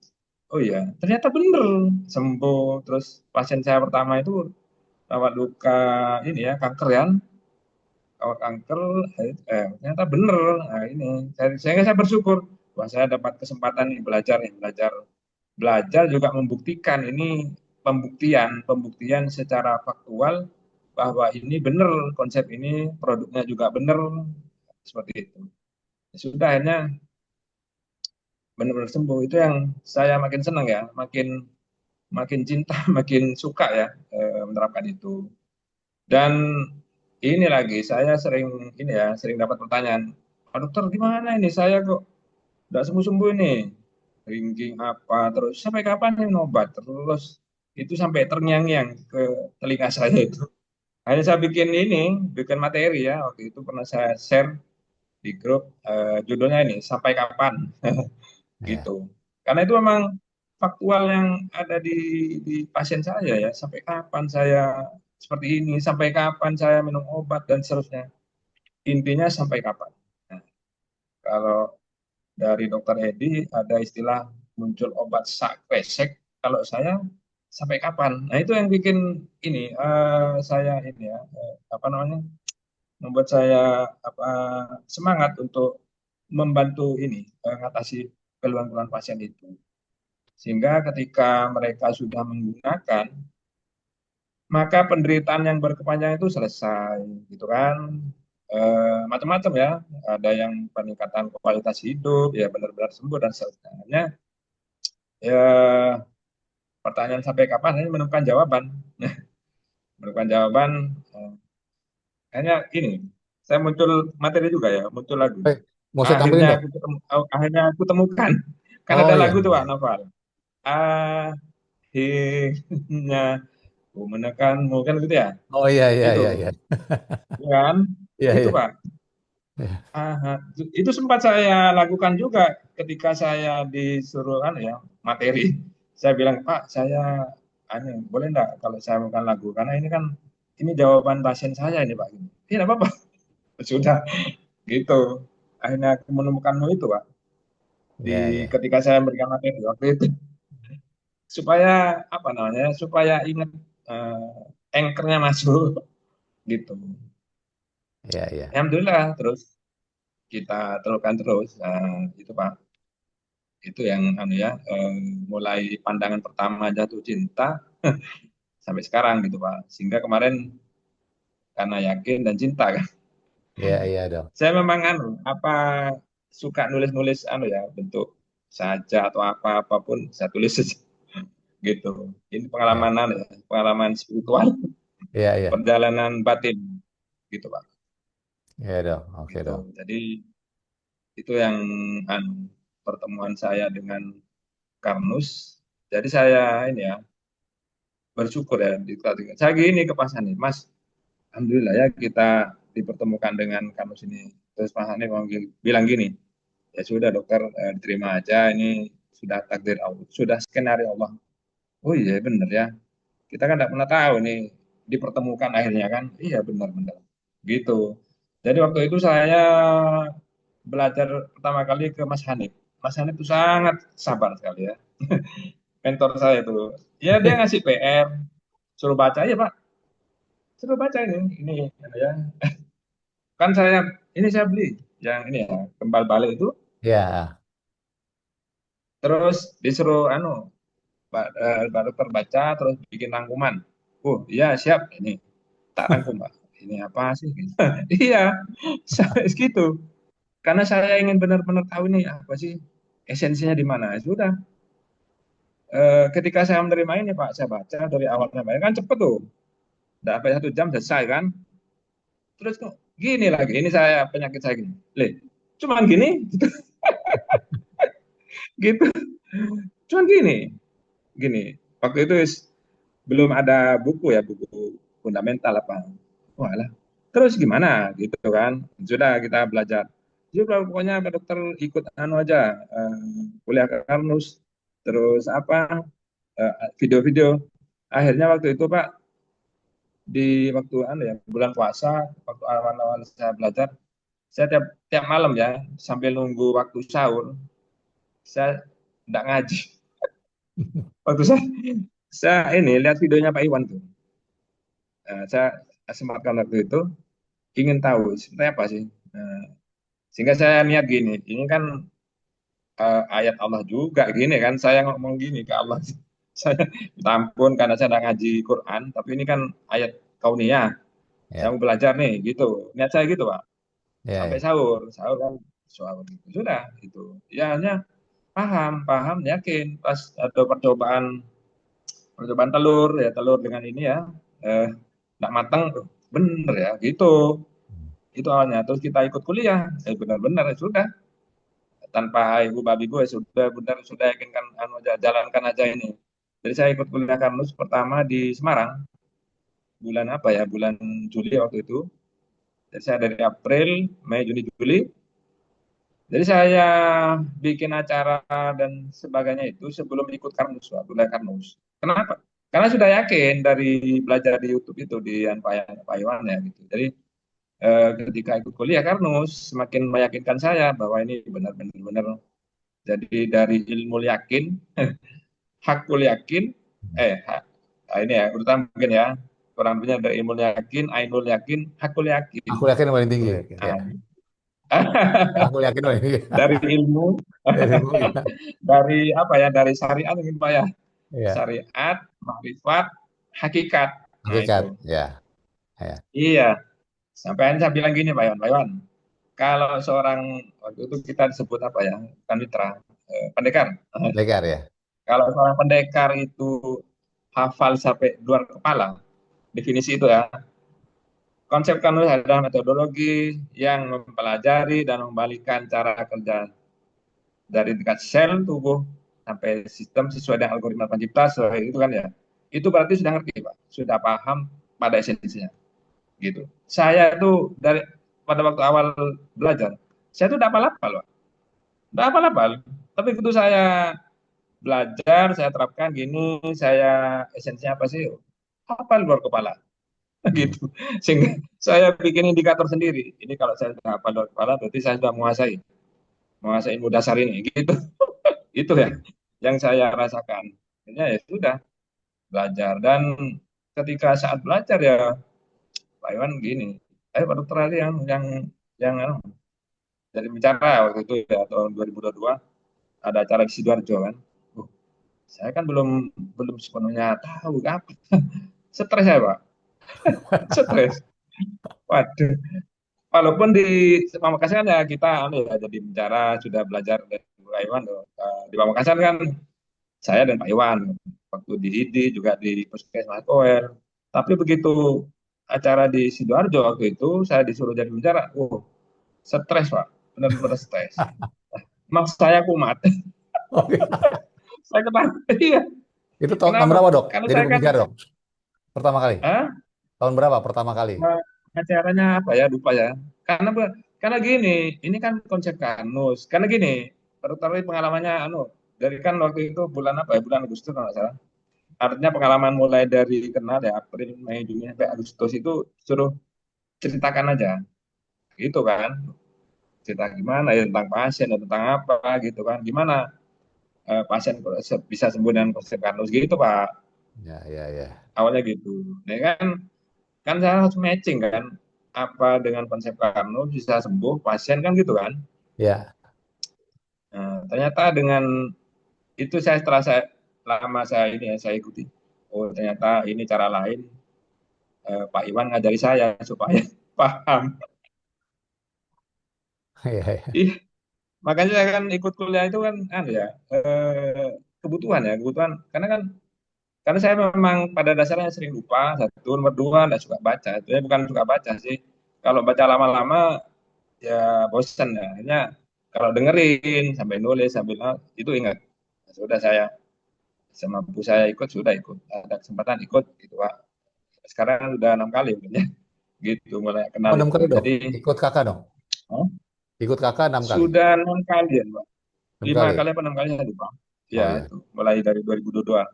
Oh iya, ternyata bener sembuh. Terus pasien saya pertama itu rawat luka ini ya kanker ya, rawat kanker, ternyata bener. Nah ini, saya bersyukur. Wah saya dapat kesempatan nih belajar, belajar juga membuktikan ini pembuktian secara faktual bahwa ini bener konsep ini produknya juga bener seperti itu. Ya sudah akhirnya benar-benar sembuh itu yang saya makin senang ya makin makin cinta makin suka ya menerapkan itu dan ini lagi saya sering ini ya sering dapat pertanyaan Pak dokter gimana ini saya kok tidak sembuh-sembuh ini ringking apa terus sampai kapan ini obat terus itu sampai terngiang-ngiang ke telinga saya itu hanya saya bikin materi ya waktu itu pernah saya share di grup judulnya ini sampai kapan Ya. gitu. Karena itu memang faktual yang ada di pasien saya ya, sampai kapan saya seperti ini, sampai kapan saya minum obat dan seterusnya. Intinya sampai kapan. Nah, kalau dari dokter Edi ada istilah muncul obat sak kresek, kalau saya sampai kapan. Nah, itu yang bikin ini saya ini ya apa namanya? Membuat saya apa semangat untuk membantu ini mengatasi keluhan-keluhan pasien itu. Sehingga ketika mereka sudah menggunakan, maka penderitaan yang berkepanjangan itu selesai, gitu kan. Macam-macam ya, ada yang peningkatan kualitas hidup, ya benar-benar sembuh dan seterusnya. Ya pertanyaan sampai kapan ini menemukan jawaban. Menemukan jawaban, hanya ini, saya muncul materi juga ya, muncul lagu. Baik, mau saya tampilin dok? Akhirnya aku temukan, kan Oh ada iya, lagu tuh Pak iya. Noval. Akhirnya aku menekanmu kan gitu ya. Oh iya, iya, Itu iya, iya. ya kan Iya, itu iya. Pak. Iya. Itu sempat saya lakukan juga ketika saya disuruh kan ya materi saya bilang Pak saya boleh enggak kalau saya bukan lagu karena ini kan ini jawaban pasien saya ini Pak tidak apa-apa sudah gitu akhirnya aku menemukanmu itu Pak Iya, di iya. ketika saya memberikan materi waktu itu supaya apa namanya supaya ingat anchornya masuk gitu. Iya, iya. Alhamdulillah terus kita teruskan terus itu Pak itu yang anu ya mulai pandangan pertama jatuh cinta sampai sekarang gitu Pak sehingga kemarin karena yakin dan cinta kan Iya, iya dok. saya memang anu apa suka nulis-nulis anu ya bentuk saja atau apa apapun saya tulis gitu ini Iya, pengalaman anu ya pengalaman spiritual iya, iya. perjalanan batin gitu Pak Iya dok. Oke gitu dok. jadi itu yang anu pertemuan saya dengan Karnus jadi saya ini ya bersyukur ya saya gini ke Mas Hanif Mas Alhamdulillah ya kita dipertemukan dengan kamu sini terus Mas Hanif bilang gini ya sudah dokter diterima aja ini sudah takdir Allah sudah skenario Allah oh iya benar ya kita kan tidak pernah tahu nih dipertemukan akhirnya kan iya benar-benar gitu jadi waktu itu saya belajar pertama kali ke Mas Hanif itu sangat sabar sekali ya mentor saya itu ya dia ngasih PR suruh baca ya Pak suruh baca ini ya kan saya beli yang ini ya kembal balik itu Iya, terus disuruh Pak dokter baca terus bikin rangkuman oh iya siap ini tak rangkum Pak ini apa sih? Iya, gitu. Karena saya ingin benar-benar tahu ini apa sih esensinya di mana. Ya sudah, ketika saya menerima ini Pak, saya baca dari awal sampai akhir kan cepet tuh, udah sampai 1 jam selesai kan. Terus kok gini lagi, ini saya penyakit saya gini, cuman gini, gitu, cuman gini, gini. Waktu itu belum ada buku ya, buku fundamental apa. Walah, terus gimana gitu kan? Sudah kita belajar. Juga pokoknya Pak Dokter ikut anu aja, kuliah Karnus, terus apa video-video. Akhirnya waktu itu Pak, di waktu anu ya bulan puasa, waktu awal-awal saya belajar, saya tiap tiap malam ya sambil nunggu waktu sahur, saya tidak ngaji. Waktu saya ini lihat videonya Pak Iwan tuh. Saya sempatkan waktu itu ingin tahu seperti apa sih. Sehingga saya niat gini, ini kan ayat Allah juga gini kan, saya ngomong gini ke Allah. Saya minta ampun karena saya tidak ngaji Quran, tapi ini kan ayat kauniyah. Saya Ya, mau belajar nih, gitu. Niat saya gitu Pak. ya, Sampai ya. sahur, sahur kan sahur gitu. Sudah gitu. Ya hanya paham, paham, yakin. Pas ada percobaan, percobaan telur ya, telur dengan ini ya, nggak matang, bener ya, gitu. Itu awalnya. Terus kita ikut kuliah, benar-benar ya sudah. Tanpa ibu babi gue sudah benar, sudah yakinkan anu aja, jalankan aja ini. Jadi saya ikut kuliah Karnus pertama di Semarang, bulan apa ya, bulan Juli waktu itu. Jadi saya dari April, Mei, Juni, Juli. Jadi saya bikin acara dan sebagainya itu sebelum ikut Karnus, Pak, kuliah Karnus. Kenapa? Karena sudah yakin dari belajar di YouTube itu di Pak Iwan ya gitu. Jadi ketika ikut kuliah Karnus semakin meyakinkan saya bahwa ini benar-benar. Jadi dari ilmu yakin, hakul yakin, ini ya urutan mungkin ya, kurang lebihnya dari ilmu yakin, ainul yakin, hakul yakin. Aku yakin paling tinggi. Boleh, oke. Ya, Nah, aku yakin paling tinggi. dari ilmu, Dari ilmu ya. dari apa ya, dari syariat mungkin Pak ya, Ya, syariat, makrifat, hakikat. Nah hakikat. itu, Ya, ya. iya. Sampai saya bilang gini Pak Iwan, kalau seorang waktu itu kita disebut apa ya, bukan mitra, pendekar. Lekar ya. Kalau seorang pendekar itu hafal sampai luar kepala, definisi itu ya. Konsep kanun adalah metodologi yang mempelajari dan membalikan cara kerja dari tingkat sel tubuh sampai sistem sesuai dengan algoritma pencipta, sesuai itu kan ya. Itu berarti sudah ngerti, Pak. Sudah paham pada esensinya. Gitu. Saya itu dari pada waktu awal belajar, saya itu tidak hafal-hafal, Pak. Tidak hafal-hafal. Tapi begitu saya belajar, saya terapkan gini, saya esensinya apa sih? Hafal luar kepala. Gitu. Sehingga saya bikin indikator sendiri. Ini kalau saya sudah hafal luar kepala, berarti saya sudah menguasai ilmu dasar ini. Gitu. Itu ya yang saya rasakan. Akhirnya ya sudah belajar dan ketika saat belajar ya Pak Iwan gini, Pak Dokter Ali yang jadi bicara waktu itu ya tahun 2022 ada acara di Sidoarjo kan. Saya kan belum belum sepenuhnya tahu apa. Stres saya Pak, stres. Waduh, walaupun di Pamekasan kan ya kita ya, jadi bicara sudah belajar dari Pak Iwan loh. Di Pamekasan kan saya dan Pak Iwan waktu di ID juga di Puskesmas Kower. Tapi begitu acara di Sidoarjo waktu itu saya disuruh jadi bicara, stres Pak, benar-benar stres. Mas saya kumat, Oke. saya ketawa. Iya, Itu tahun kenapa? berapa, Dok? Karena Jadi saya kan, pembicara, Dok? Pertama kali. ah, Tahun berapa pertama kali? acaranya apa ya, lupa ya. Karena karena gini, ini kan konsep kanus. Karena gini, terutama pengalamannya dari kan waktu itu bulan apa ya, bulan Agustus kalau nggak salah. Artinya pengalaman mulai dari kenal ya April, Mei, Juni sampai Agustus itu suruh ceritakan aja, gitu kan. Cerita gimana ya tentang pasien dan tentang apa gitu kan. Gimana pasien bisa sembuh dengan konsep kanus gitu Pak. Ya, ya, ya. Awalnya gitu. Nah kan kan saya harus matching kan apa dengan konsep kanus bisa sembuh pasien kan gitu kan. Ya, Nah, ternyata dengan itu saya setelah saya lama saya ini ya saya ikuti. Oh ternyata ini cara lain Pak Iwan ngajari saya supaya paham. Iya, iya. Ih, makanya saya kan ikut kuliah itu kan ya kebutuhan ya, kebutuhan karena saya memang pada dasarnya sering lupa, satu, nomor dua nggak suka baca. Itu ya bukan suka baca sih. Kalau baca lama-lama ya bosan ya. Akhirnya kalau dengerin sampai nulis sambil itu ingat. Sudah saya sama buku saya ikut, sudah ikut. Ada kesempatan ikut gitu Pak. Sekarang udah 6 kali mungkin ya. Gitu mulai Oh, kenal 6 kali itu. dong. Jadi Ikut kakak dong. oh, Ikut kakak 6 kali. sudah 6 kali ya Pak. 6 Lima kali. kali apa 6 kali saya lupa. Ya Wah, itu mulai dari 2022.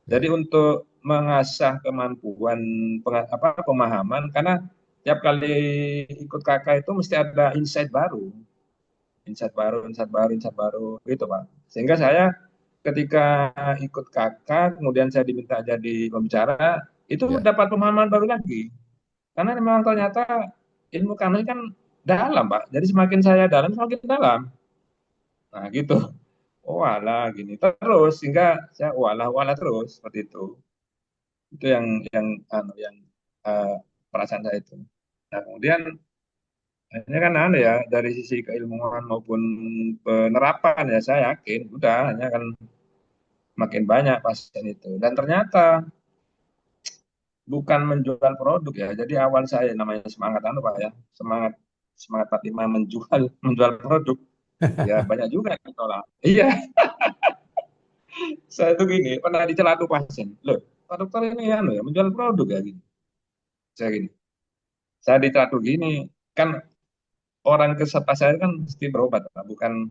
Jadi ya. untuk mengasah kemampuan pemahaman karena tiap kali ikut kakak itu mesti ada insight baru, insight baru, insight baru, insight baru gitu Pak. Sehingga saya ketika ikut kakak kemudian saya diminta jadi pembicara itu Ya. dapat pemahaman baru lagi. Karena memang ternyata ilmu kami kan dalam Pak. Jadi semakin saya dalam semakin dalam. Nah gitu. Oh alah gini terus sehingga saya walah walah terus seperti itu. Itu yang eh, perasaan saya itu. Nah, kemudian ini kan ya dari sisi keilmuan maupun penerapan ya saya yakin udah hanya kan makin banyak pasien itu. Dan ternyata bukan menjual produk ya. Jadi awal saya namanya semangat Pak ya, semangat semangat 45 menjual menjual produk. Ya banyak juga yang ditolak. Iya, saya tuh gini, pernah dicela tuh pasien. Loh, Pak Dokter ini ya menjual produk ya gini. Saya gini. Saya dicela tuh gini, kan orang ke tempat saya kan mesti berobat, Pak. Bukan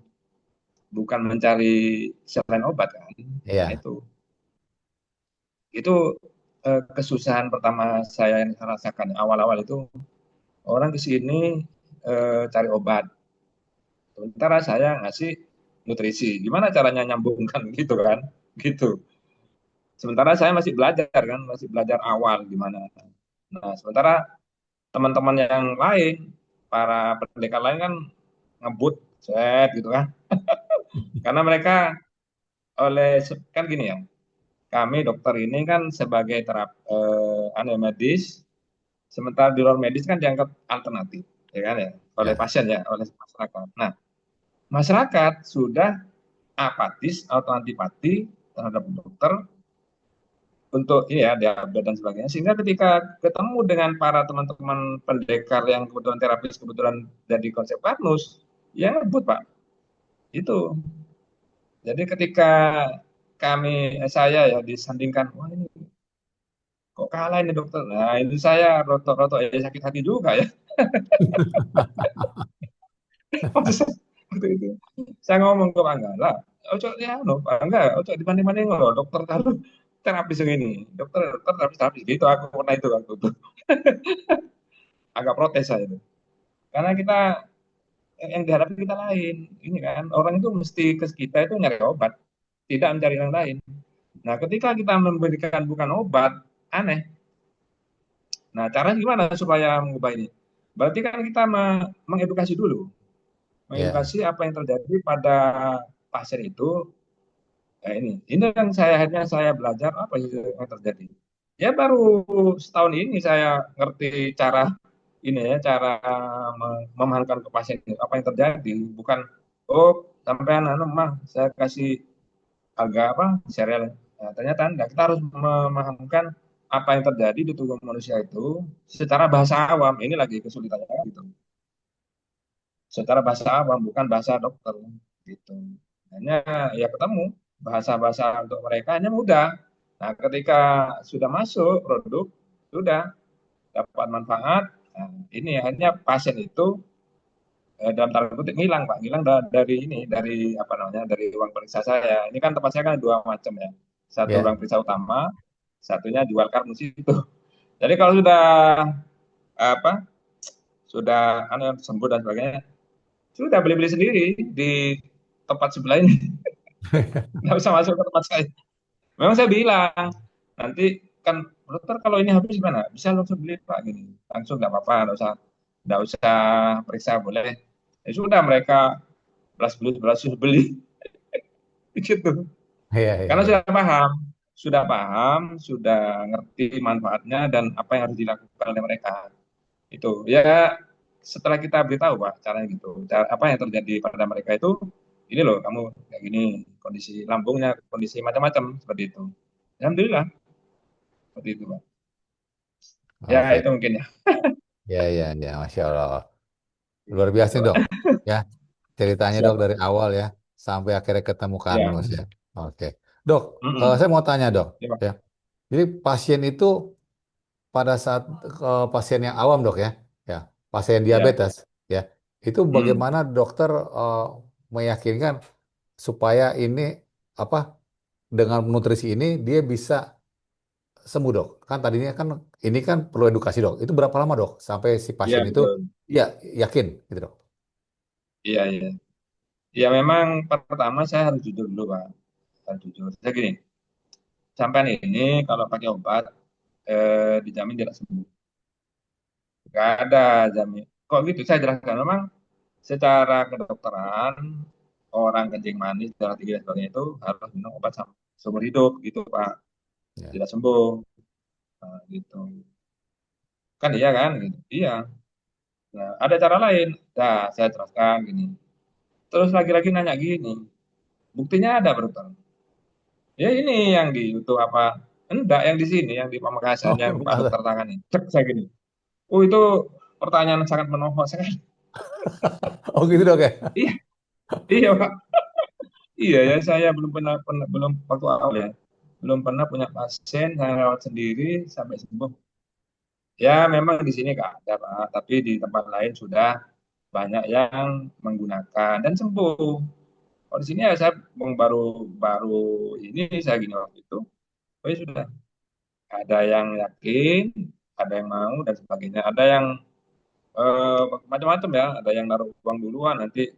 bukan mencari selain obat kan. Nah Iya. itu kesusahan pertama saya yang saya rasakan awal-awal itu orang ke sini cari obat. Sementara saya ngasih nutrisi. Gimana caranya nyambungkan gitu kan? Gitu. Sementara saya masih belajar kan, masih belajar awal gimana. Nah, sementara teman-teman yang lain, para pendekar lain kan ngebut, set gitu kan. Karena mereka kan gini ya, kami dokter ini kan sebagai medis, sementara di luar medis kan dianggap alternatif, ya kan ya, oleh Ya. pasien ya, oleh masyarakat. Nah, masyarakat sudah apatis atau antipati terhadap dokter untuk ini ya diabetes dan sebagainya. Sehingga ketika ketemu dengan para teman-teman pendekar yang kebetulan terapis kebetulan jadi konsep Karnus, ya ngebut Pak. Itu. Jadi ketika saya ya disandingkan, wah ini kok kalah ini dokter. Nah itu saya rotok-rotok ya sakit hati juga ya. Waktu itu saya ngomong ke Pak Angga, lah, ojo ya, no, Pak Angga, ojo dibanding-banding loh, dokter kalau terapis yang ini, dokter terapis gitu, aku pernah itu waktu itu, agak protes saya itu, karena kita yang dihadapi kita lain, ini kan orang itu mesti ke kita itu nyari obat, tidak mencari yang lain. Nah, ketika kita memberikan bukan obat, aneh. Nah, caranya gimana supaya mengubah ini? Berarti kan kita mengedukasi dulu, Ya. mengedukasi apa yang terjadi pada pasien itu. Nah, ini yang akhirnya saya belajar apa sih yang terjadi. Ya baru setahun ini saya ngerti cara ini ya, cara memahamkan ke pasien itu, apa yang terjadi. Bukan, oh sampean mah saya kasih agak apa serial. Nah, ternyata enggak. Kita harus memahamkan apa yang terjadi di tubuh manusia itu secara bahasa awam. Ini lagi kesulitannya gitu. Secara bahasa awam bukan bahasa dokter gitu. Hanya ya ketemu bahasa-bahasa untuk mereka hanya mudah. Nah, ketika sudah masuk produk sudah dapat manfaat. Nah, ini hanya pasien itu dalam tanda kutip ngilang Pak, ngilang dari ini dari apa namanya dari ruang periksa saya. Ini kan tempat saya kan dua macam ya. Satu ruang Ya. periksa utama, satunya jual karmus itu. Jadi kalau sudah apa sudah sembuh dan sebagainya, sudah beli-beli sendiri di tempat sebelah ini. Nggak usah masuk ke tempat saya. Memang saya bilang, nanti kan dokter kalau ini habis gimana? Bisa langsung beli Pak gini. Langsung nggak apa-apa, nggak usah periksa boleh. Ya sudah mereka belas beli gitu. Iya, iya, Karena iya. sudah paham. sudah paham, sudah ngerti manfaatnya dan apa yang harus dilakukan oleh mereka. Itu ya setelah kita beritahu Pak caranya gitu. Apa yang terjadi pada mereka itu ini loh kamu kayak gini kondisi lambungnya, kondisi macam-macam seperti itu. Alhamdulillah seperti itu Pak. Ya Oke. itu mungkin ya. Ya, ya, ya, Masya Allah. Luar biasa nih, Dok. Ya, ceritanya Dok Siap. dari awal ya sampai akhirnya ketemu Ya. Kanus ya. Oke. Dok, Mm-mm. saya mau tanya Dok. Ya, Pak. Ya. Jadi pasien itu pada saat pasien yang awam Dok ya, pasien Ya. diabetes ya, itu Mm. bagaimana dokter meyakinkan supaya ini apa dengan nutrisi ini dia bisa sembuh Dok. Kan tadinya kan ini kan perlu edukasi Dok. Itu berapa lama Dok sampai si Iya pasien itu betul. ya yakin gitu Dok. Iya iya. Ya memang pertama saya harus jujur dulu Pak. Harus jujur. Saya gini, sampai ini kalau pakai obat dijamin tidak sembuh. Nggak ada jamin. Kok gitu? Saya jelaskan. Memang secara kedokteran orang kencing manis, darah tinggi dan sebagainya itu harus minum obat sampai seumur hidup gitu Pak. Ya. Tidak sembuh. Nah, gitu. Kan iya kan? Gitu. Iya. Nah, ada cara lain. Nah, saya jelaskan gini. Terus lagi-lagi nanya gini. Buktinya ada dokter. Ya ini yang di YouTube apa? Enggak, yang di sini, yang di Pamekasan, Oh, yang Pak masa? Dokter tangani. Cek saya gini. Oh itu pertanyaan yang sangat menohok sekali. Oh gitu Dok ya. Iya, iya Pak. Iya ya, saya belum waktu awal ya. Belum pernah punya pasien saya rawat sendiri sampai sembuh. Ya memang di sini nggak ada Pak, tapi di tempat lain sudah banyak yang menggunakan dan sembuh. Kalau di sini ya saya baru baru ini saya gini waktu itu. Oh ya sudah, ada yang yakin, ada yang mau dan sebagainya. Ada yang macam-macam ya. Ada yang naruh uang duluan nanti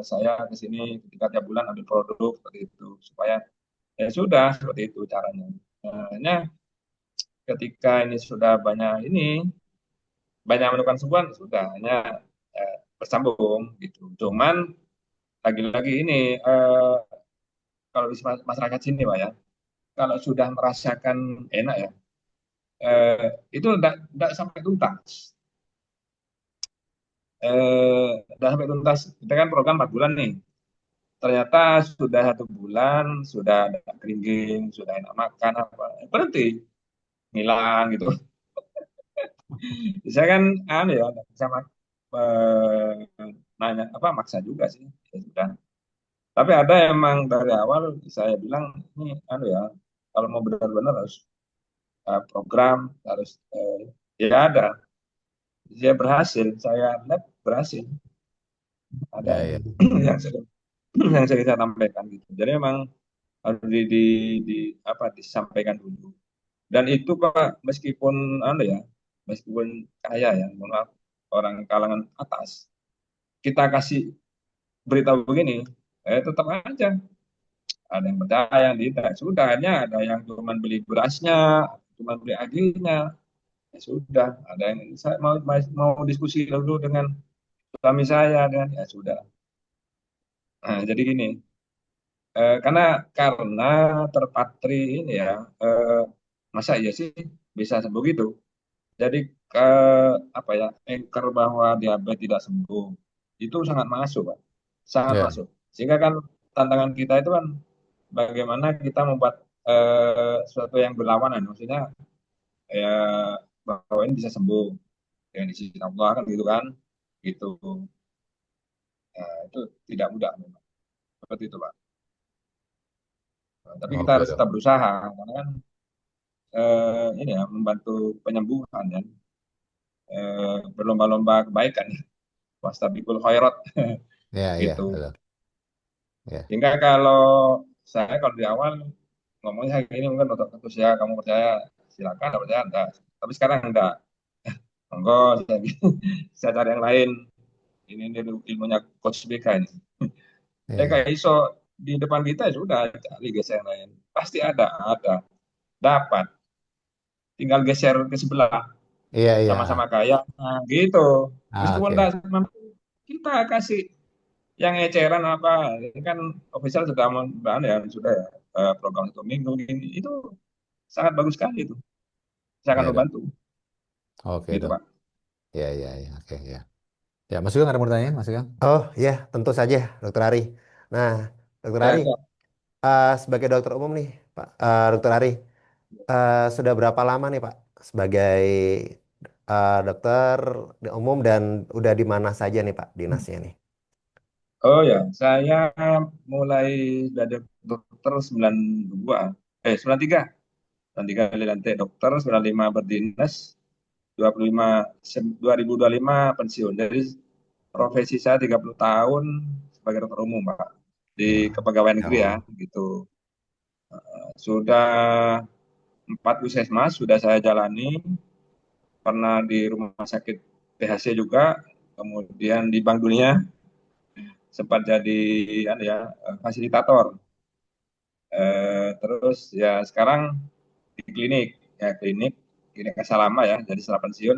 saya ke sini ketika tiap bulan ambil produk seperti itu supaya ya sudah seperti itu caranya. Nah, hanya ketika ini sudah banyak ini banyak menemukan sembuhan sudah hanya bersambung gitu. Cuman lagi-lagi ini kalau di masyarakat sini Pak ya, kalau sudah merasakan enak ya eh, itu tidak sampai tuntas. Tidak sampai tuntas. Kita kan program 4 bulan nih. Ternyata sudah 1 bulan, sudah ada keringging, sudah enak makan apa, berhenti, hilang gitu. Saya kan anu ya sama nanya apa maksa juga sih. Ya sudah. Tapi ada emang dari awal saya bilang ini anu ya kalau mau benar-benar harus program harus ya ada. Saya berhasil, saya lihat berhasil. Ada Ya, ya. yang saya, yang saya sampaikan gitu. Jadi memang harus di apa disampaikan dulu. Dan itu Pak, meskipun anu ya, meskipun kaya ya, mohon maaf, orang kalangan atas, kita kasih beritahu begini, tetap aja ada yang percaya, yang tidak. Sudah, hanya ada yang cuma beli berasnya, cuma beli aginya, ya sudah. Ada yang saya mau diskusi dulu dengan suami saya, dengan ya sudah. Nah, jadi gini, karena terpatri ini ya, eh, masa iya sih bisa sembuh gitu. Jadi ke apa ya anchor bahwa diabetes tidak sembuh itu sangat masuk, Pak. Sangat Ya. masuk. Sehingga kan tantangan kita itu kan bagaimana kita membuat sesuatu yang berlawanan, maksudnya ya bahwa ini bisa sembuh dengan izin Allah kan gitu kan, gitu. Nah, itu tidak mudah memang. Seperti itu, Pak. Nah, tapi kita Oke harus Dok. tetap berusaha karena kan ini ya membantu penyembuhan dan berlomba-lomba kebaikan. Wastabikul khairat Ya, ya, gitu. betul. Ya, Sehingga kalau saya kalau di awal ngomongnya kayak gini mungkin untuk terus ya kamu percaya silakan, nggak percaya enggak. Tapi sekarang enggak. Monggo saya, saya cari yang lain. Ini ilmunya Coach BK ini. ya, Kayak ya. iso di depan kita ya sudah cari geser yang lain. Pasti ada. Dapat. Tinggal geser ke sebelah. Iya, iya. Sama-sama kaya. Nah, gitu. Meskipun Oke. tak mampu, kita kasih yang eceran apa. Ini kan official sudah ya sudah ya. program 1 minggu ini itu sangat bagus sekali itu, sangat Ya dok. membantu Oke gitu dok. Pak. Ya ya ya. Oke ya. Ya Mas Sugeng ada mau tanya Mas Sugeng? Oh ya, tentu saja, Dokter Ari. Nah, Dokter Ya, Ari, ya. sebagai dokter umum nih, Pak, Dokter Ari, sudah berapa lama nih, Pak, sebagai dokter umum dan udah di mana saja nih, Pak, dinasnya nih? Oh ya, saya mulai jadi dokter 92, 93, 93 kali lantik dokter, 95 berdinas, 25 2025 pensiun. Jadi profesi saya 30 tahun sebagai dokter umum, Pak, di Wah, kepegawaian ya negeri ya, Allah. gitu. Sudah 4 puskesmas sudah saya jalani, pernah di rumah sakit PHC juga, kemudian di Bank Dunia sempat jadi fasilitator. Terus ya sekarang di klinik, ya klinik Asalama ya. Jadi setelah pensiun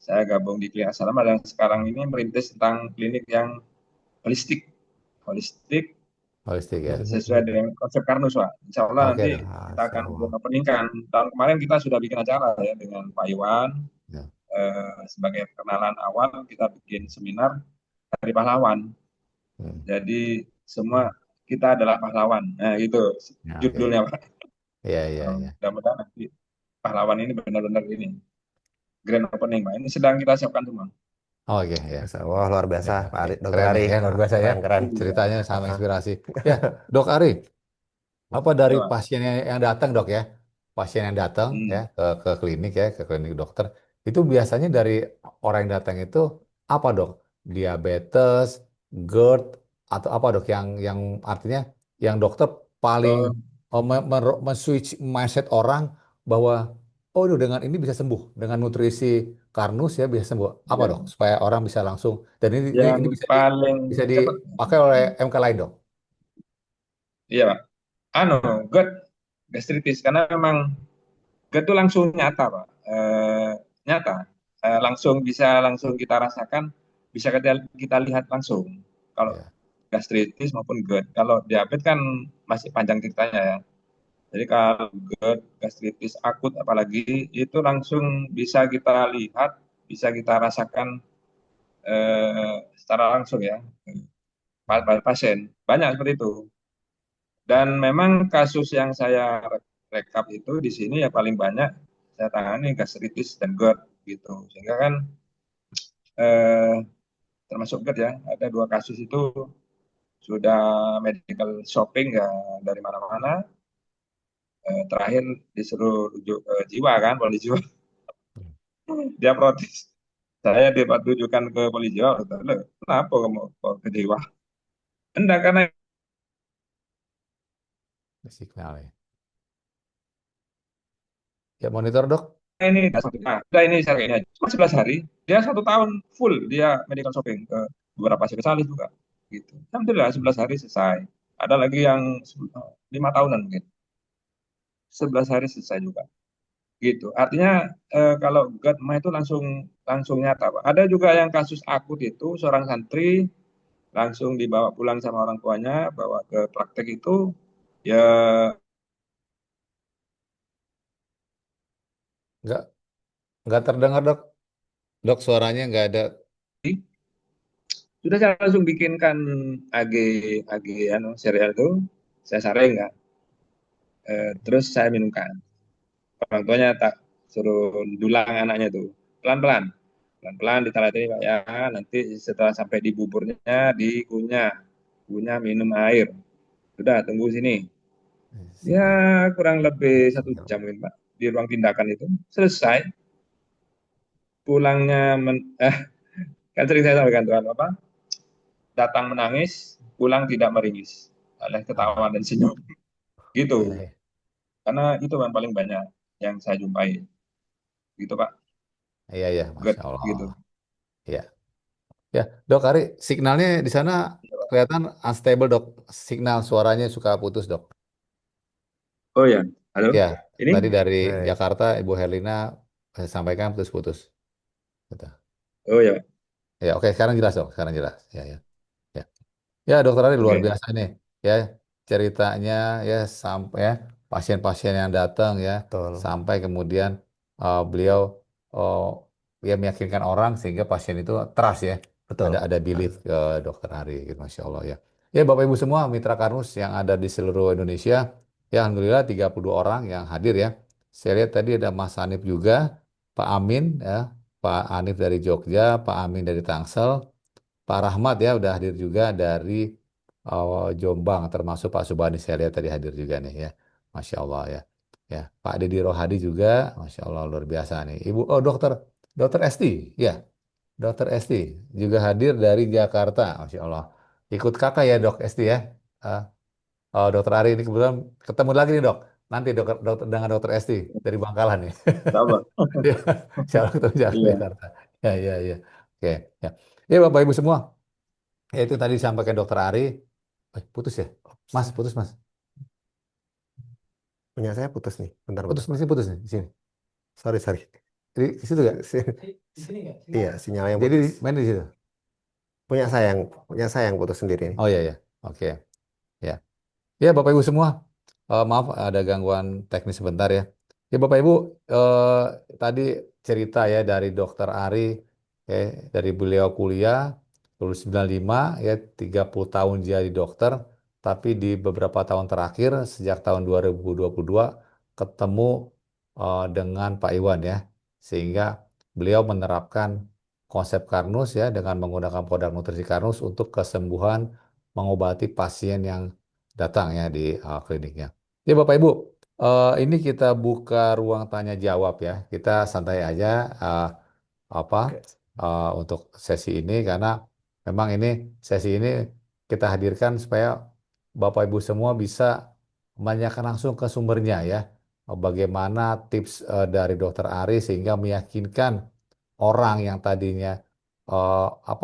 saya gabung di klinik Asalama dan sekarang ini merintis tentang klinik yang holistik, holistik Holistik ya. sesuai dengan konsep Karnus, Pak. Insya Allah Oke nanti dok. kita Masya akan Allah. buat openingkan. Tahun kemarin kita sudah bikin acara ya dengan Pak Iwan, Ya. sebagai perkenalan awal kita bikin seminar Hari Pahlawan. Hmm. Jadi semua kita adalah pahlawan. Nah, itu Ya, oke. judulnya, Pak. Ya ya ya. Mudah-mudahan nanti pahlawan ini benar-benar ini grand opening, Pak. Ini sedang kita siapkan semua. Oke ya. Masya Allah, luar biasa, Ya, Pak ya. Ari, Dokter Keren Ari. ya, luar biasa ya. Keren-keren. Iya. Ceritanya sama Ah, inspirasi. Ya, Dok Ari, apa dari Ya, Pak. pasien yang datang dok ya, pasien yang datang ya Hmm. ke klinik ya, ke klinik dokter, itu biasanya dari orang yang datang itu apa dok? Diabetes, GERD, atau apa dok? Yang artinya yang dokter paling Oh, men-switch mindset orang bahwa oh dengan ini bisa sembuh, dengan nutrisi Karnus ya bisa sembuh. Apa ya. dok? Supaya orang bisa langsung dan Yang ini paling bisa cepat. dipakai oleh MK lain dok. Iya, Pak. GERD, gastritis. Karena memang GERD itu langsung nyata, Pak. Nyata. Langsung kita rasakan, bisa kita lihat langsung. Kalau Ya. gastritis maupun GERD. Kalau diabetes kan masih panjang ceritanya ya. Jadi kalau GERD, gastritis akut apalagi, itu langsung bisa kita lihat, bisa kita rasakan secara langsung ya, pada pasien. Banyak seperti itu. Dan memang kasus yang saya rekap itu di sini ya paling banyak saya tangani gastritis dan GERD gitu. Sehingga kan eh, termasuk GERD ya, ada 2 kasus itu sudah medical shopping ya dari mana-mana. Terakhir disuruh rujuk ke jiwa kan, polisi jiwa. Dia protes. Saya ditujukan ke polisi jiwa. "Loh, kenapa kamu kok ke jiwa?" Enggak, karena Signal ya. Ya monitor dok. ini udah ini saya kayaknya cuma 11 hari, dia 1 tahun full dia medical shopping ke beberapa spesialis juga gitu. Alhamdulillah 11 hari selesai. Ada lagi yang 5 tahunan mungkin, 11 hari selesai juga gitu. Artinya kalau GERD mah itu langsung langsung nyata, Pak. Ada juga yang kasus akut itu seorang santri langsung dibawa pulang sama orang tuanya, bawa ke praktek itu ya. Nggak nggak terdengar dok. Dok suaranya nggak ada. Sudah saya langsung bikinkan AG AG serial itu, saya saring nggak. Terus saya minumkan. Orang tuanya tak suruh dulang anaknya tuh pelan-pelan, pelan-pelan ditalatini, Pak ya. Nanti setelah sampai di buburnya dikunyah, kunyah minum air. Sudah tunggu sini. Ya Signal. kurang lebih ya, 1 jam mungkin, Pak, di ruang tindakan itu selesai. Pulangnya kan sering saya sampaikan tuh apa, datang menangis, pulang tidak meringis, alias ketawa Ah, dan senyum gitu. iya, iya. Karena itu yang paling banyak yang saya jumpai gitu, Pak. Iya, iya, Good Masya Allah. gitu. Iya. Ya, dok, Ari, signalnya di sana kelihatan unstable, dok. Signal suaranya suka putus, dok. Oh ya, halo. Ya, Ini? tadi dari baik. Jakarta, Ibu Herlina sampaikan putus-putus. Gitu. Oh ya, Ya, oke, sekarang jelas, dok. Sekarang jelas. Ya, ya. Ya, dokter Ari luar oke. biasa nih. Ya, ceritanya ya sampai ya pasien-pasien yang datang ya Betul. sampai kemudian beliau uh, ya meyakinkan orang sehingga pasien itu trust ya Betul. ada belief ke Dokter Ari gitu, Masya Allah ya. Ya Bapak Ibu semua mitra Karnus yang ada di seluruh Indonesia ya Alhamdulillah 32 orang yang hadir ya. Saya lihat tadi ada Mas Hanif juga, Pak Amin ya, Pak Hanif dari Jogja, Pak Amin dari Tangsel, Pak Rahmat ya udah hadir juga dari Jombang, termasuk Pak Subhani saya lihat tadi hadir juga nih ya, Masya Allah ya. Ya, Pak Dedi Rohadi juga, Masya Allah luar biasa nih. Ibu, oh Dokter Esti, ya, Dokter Esti juga hadir dari Jakarta, Masya Allah. Ikut kakak ya Dok Esti ya. Eh, oh Dokter Ari ini kebetulan ketemu lagi nih Dok. Nanti dengan Dokter Esti dari Bangkalan nih. Sama. Ya, Insya Allah ketemu di Iya. Jakarta. Ya, ya, ya. Oke, ya. Ya Bapak Ibu semua. Ya itu tadi disampaikan Dokter Ari. Putus ya? Mas, putus Mas. Punya saya putus nih. Bentar, Putus, bentar. masih putus nih di sini. Sorry, sorry. Di situ gak? Di sini nggak? Iya, sinyalnya Jadi putus. main di situ. Punya saya yang putus sendiri nih. Oh iya ya. Oke. Ya. Ya Bapak Ibu semua. Maaf ada gangguan teknis sebentar ya. Ya Bapak Ibu tadi cerita ya dari Dokter Ari dari beliau kuliah lulus 95 ya 30 tahun jadi dokter tapi di beberapa tahun terakhir sejak tahun 2022 ketemu dengan Pak Iwan ya sehingga beliau menerapkan konsep Karnus ya dengan menggunakan produk nutrisi Karnus untuk kesembuhan mengobati pasien yang datang ya di kliniknya. Ya Bapak Ibu, ini kita buka ruang tanya jawab ya. Kita santai aja apa untuk sesi ini karena memang ini sesi ini kita hadirkan supaya Bapak Ibu semua bisa menanyakan langsung ke sumbernya ya. Bagaimana tips dari Dokter Ari sehingga meyakinkan orang yang tadinya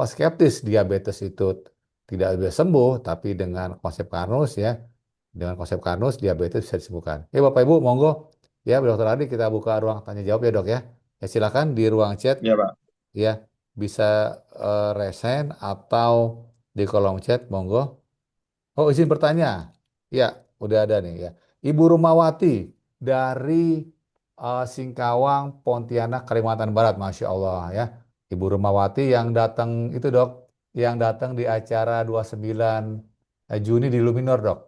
skeptis diabetes itu tidak bisa sembuh, tapi dengan konsep Karnus ya, dengan konsep Karnus diabetes bisa disembuhkan. Ya Bapak Ibu, monggo ya Dokter Adi kita buka ruang tanya jawab ya Dok ya. Ya silakan di ruang chat Iya, Pak. ya bisa resen atau di kolom chat monggo. Oh, izin bertanya. Ya, udah ada nih ya. Ibu Rumawati dari Singkawang, Pontianak, Kalimantan Barat, Masya Allah ya. Ibu Rumawati yang datang itu dok, yang datang di acara 29 Juni di Luminor dok.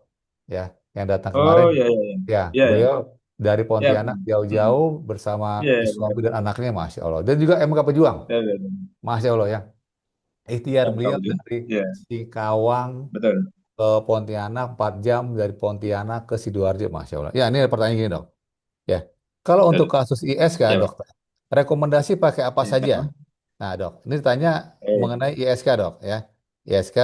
Ya, yang datang kemarin. Oh, iya, iya, iya. Ya, Iya, iya. beliau dari Iya, Pontianak Pak. Mm. jauh-jauh bersama Iya, iya, suami benar. dan anaknya, Masya Allah. Dan juga MK Pejuang, Iya, iya, iya. Masya Allah ya. Ikhtiar MK beliau Ujung. dari Iya, Singkawang betul. ke Pontianak 4 jam dari Pontianak ke Sidoarjo, Masya Allah. Ya, ini ada pertanyaan gini dok. Ya, kalau untuk Betul. kasus ISK Iya, Pak. dokter, rekomendasi pakai apa saja? Iya. Nah dok, ini ditanya Eh, mengenai ISK dok ya. ISK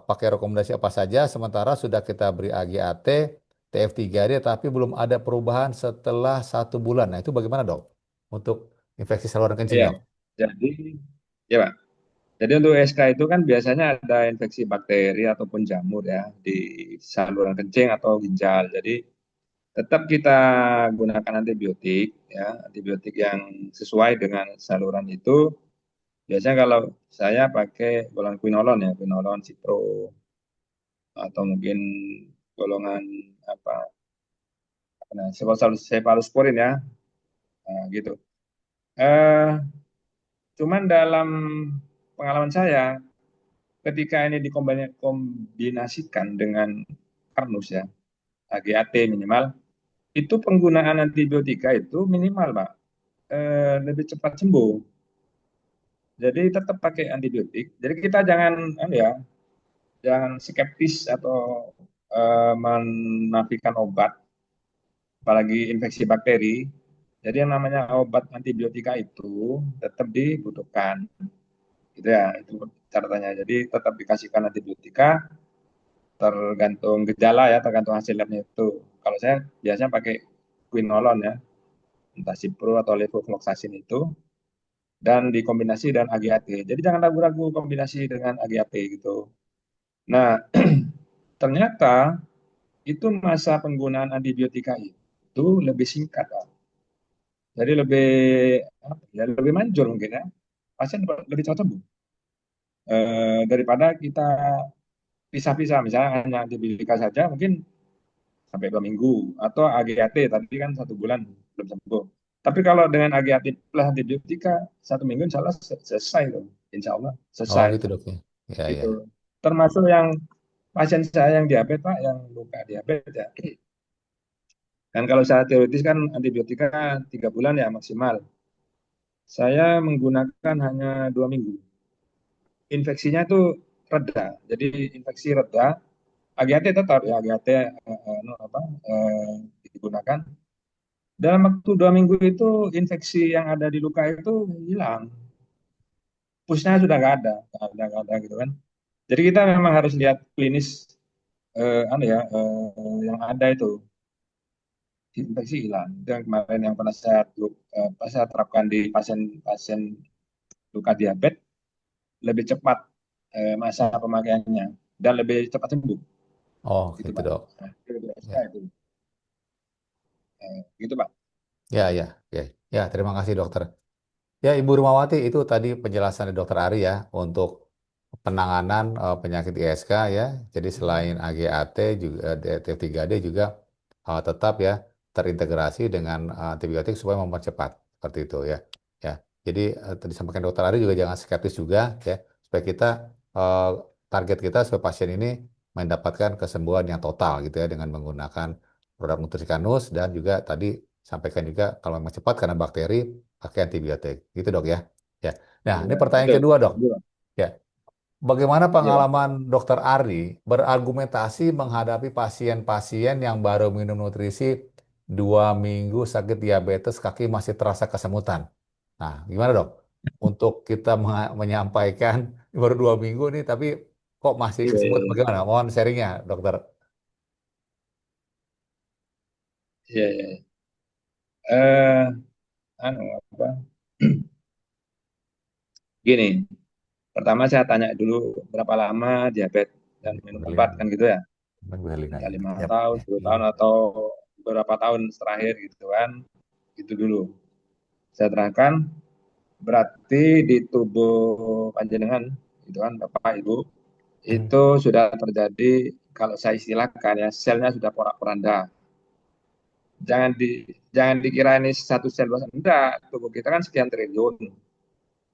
pakai rekomendasi apa saja? Sementara sudah kita beri AGAT, TF3D, tapi belum ada perubahan setelah 1 bulan. Nah itu bagaimana dok? Untuk infeksi saluran kencing iya. dok? Jadi, ya, Pak. Jadi untuk SK itu kan biasanya ada infeksi bakteri ataupun jamur ya di saluran kencing atau ginjal. Jadi tetap kita gunakan antibiotik ya, antibiotik yang sesuai dengan saluran itu. Biasanya kalau saya pakai golongan quinolon ya, quinolon, cipro atau mungkin golongan apa, nah, cephalosporin ya, nah, gitu. Eh, Cuman dalam pengalaman saya, ketika ini dikombinasikan dengan Karnus ya, AGAT minimal, itu penggunaan antibiotika itu minimal, Pak. Lebih cepat sembuh. Jadi tetap pakai antibiotik. Jadi kita jangan ya, jangan skeptis atau menafikan obat, apalagi infeksi bakteri. Jadi yang namanya obat antibiotika itu tetap dibutuhkan, gitu ya. Itu catatannya. Jadi tetap dikasihkan antibiotika tergantung gejala ya, tergantung hasil labnya itu. Kalau saya biasanya pakai quinolon ya, entah cipro atau levofloxacin itu, dan dikombinasi dengan AGAT. Jadi jangan ragu-ragu kombinasi dengan AGAT gitu. Nah, ternyata itu masa penggunaan antibiotika itu lebih singkat, Pak. Jadi lebih apa ya, lebih manjur mungkin ya. Pasien lebih cepat sembuh daripada kita pisah-pisah, misalnya hanya antibiotika saja mungkin sampai 2 minggu, atau AGAT tadi kan 1 bulan belum sembuh. Tapi kalau dengan AGAT plus antibiotika 1 minggu insya Allah selesai tuh, insya Allah Oh selesai gitu dok ya. Ya ya. gitu. Termasuk yang pasien saya yang diabetes Pak, yang luka diabetes ya. Dan kalau saya teoritis kan antibiotika 3 bulan ya maksimal. Saya menggunakan hanya 2 minggu. Infeksinya itu reda, jadi infeksi reda. AGAT tetap ya AGAT digunakan. Dalam waktu 2 minggu itu infeksi yang ada di luka itu hilang, pusnya sudah nggak ada gitu kan. Jadi kita memang harus lihat klinis yang ada itu infeksi hilang. Itu yang kemarin yang pernah saya terapkan di pasien-pasien luka diabetes, lebih cepat masa pemakaiannya dan lebih cepat sembuh Oh gitu gitu Pak. dok. Nah, itu Ya itu. Gitu Pak. ya ya. Ya, ya terima kasih dokter. Ya, Ibu Rumawati, itu tadi penjelasan dari Dokter Ari ya untuk penanganan penyakit ISK ya. Jadi selain AGAT juga DTF3D juga tetap ya terintegrasi dengan antibiotik supaya mempercepat seperti itu ya. Ya. Jadi tadi disampaikan Dokter Ari juga jangan skeptis juga ya supaya kita eh, target kita supaya pasien ini mendapatkan kesembuhan yang total gitu ya dengan menggunakan produk Nutrikanus dan juga tadi sampaikan juga kalau memang cepat karena bakteri pakai antibiotik. Gitu dok ya. Ya. Nah, ini Iya, pertanyaan betul. kedua dok. Iya, Ya. Bagaimana iya, Pak. pengalaman dokter Ari berargumentasi menghadapi pasien-pasien yang baru minum nutrisi 2 minggu sakit diabetes kaki masih terasa kesemutan? Nah, gimana dok? Untuk kita menyampaikan baru 2 minggu nih, tapi kok masih Iya, kesemutan? iya, Bagaimana? Mohon sharingnya, dokter. iya, iya. Eh, apa? Gini, pertama saya tanya dulu berapa lama diabetes dan minum obat Berlin, kan gitu ya. Berlin Sudah aja. 5 tahun, Ya. 10 tahun atau beberapa tahun terakhir gitu kan. Itu dulu. Saya terangkan berarti di tubuh panjenengan itu kan Bapak Ibu Hmm. itu sudah terjadi, kalau saya istilahkan ya, selnya sudah porak-poranda. Jangan dikira ini satu sel enggak, tubuh kita kan sekian triliun,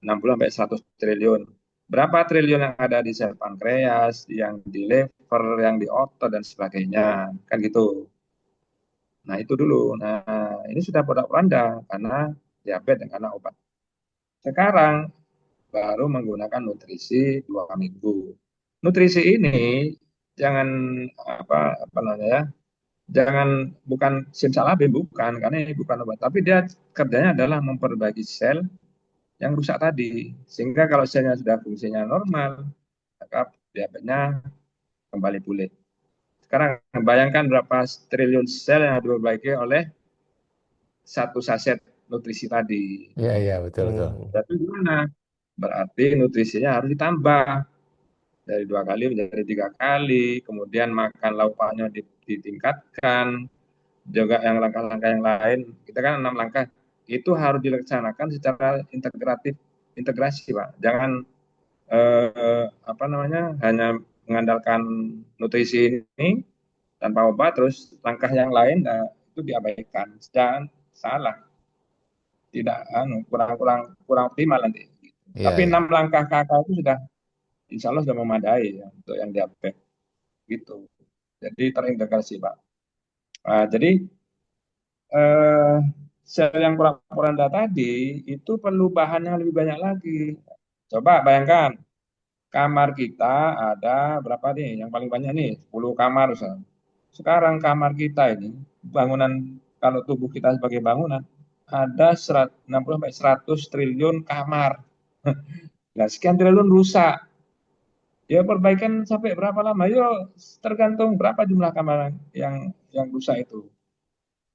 60 sampai 100 triliun. Berapa triliun yang ada di sel pankreas, yang di liver, yang di otot dan sebagainya, kan gitu. Nah, itu dulu. Nah, ini sudah porak-poranda karena diabetes dan karena obat. Sekarang baru menggunakan nutrisi 2 minggu. Nutrisi ini jangan apa namanya ya, jangan bukan simsalabim, bukan, karena ini bukan obat, tapi dia kerjanya adalah memperbaiki sel yang rusak tadi, sehingga kalau selnya sudah fungsinya normal, maka diabetesnya kembali pulih. Sekarang bayangkan berapa triliun sel yang diperbaiki oleh satu saset nutrisi tadi. Iya, iya, betul, betul. Hmm. Tapi gimana? Berarti nutrisinya harus ditambah dari 2 kali menjadi 3 kali, kemudian makan lauk pauknya ditingkatkan, juga yang langkah-langkah yang lain, kita kan 6 langkah, itu harus dilaksanakan secara integrasi Pak. Jangan hanya mengandalkan nutrisi ini tanpa obat, terus langkah yang lain itu diabaikan. Jangan salah, tidak kurang optimal nanti. Iya, Tapi iya. 6 langkah kakak itu sudah insya Allah sudah memadai ya, untuk yang diabetes gitu. Jadi terintegrasi Pak. Jadi eh, sel yang porak-poranda tadi itu perlu bahan yang lebih banyak lagi. Coba bayangkan, kamar kita ada berapa nih? Yang paling banyak nih, 10 kamar. Misalnya. Sekarang kamar kita ini, bangunan, kalau tubuh kita sebagai bangunan, ada 60 sampai 100 triliun kamar. Nah, sekian triliun rusak. Ya perbaikan sampai berapa lama? Yo, tergantung berapa jumlah kamar yang rusak itu.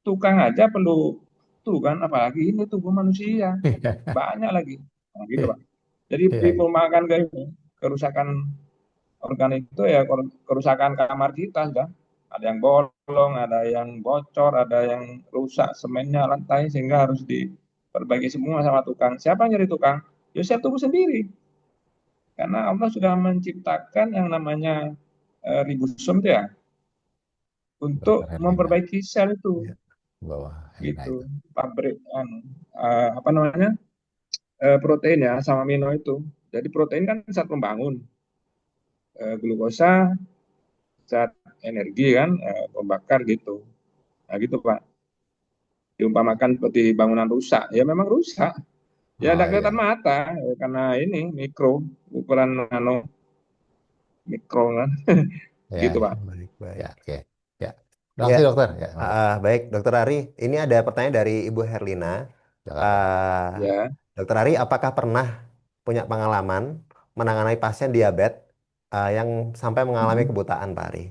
Tukang aja perlu tuh kan, apalagi ini tubuh manusia banyak lagi. Nah, gitu Pak. Jadi Iya, di iya. perumahan kerusakan organ itu ya kerusakan kamar kita sudah. Ada yang bolong, ada yang bocor, ada yang rusak semennya, lantai, sehingga harus diperbaiki semua sama tukang. Siapa yang nyari tukang? Ya saya tubuh sendiri. Karena Allah sudah menciptakan yang namanya ribosom itu ya untuk Dokter Herlina. memperbaiki sel itu Ya, bawah Herlina gitu. itu. Pabrik apa namanya? Protein ya sama amino itu. Jadi protein kan zat pembangun, glukosa zat energi kan, pembakar gitu. Nah gitu Pak. Diumpamakan seperti bangunan rusak, ya memang rusak. Ya Oh tidak iya, kelihatan mata karena ini mikro, ukuran nano mikro kan, ya, gitu Pak. Baik, ya, baik. oke, ya. Terima Ya, kasih dokter. Ya, mantap. baik, Dokter Ari. Ini ada pertanyaan dari Ibu Herlina. Jakarta. Ah, Ya, Dokter Ari, apakah pernah punya pengalaman menangani pasien diabetes yang sampai mengalami mm, kebutaan, Pak Ari?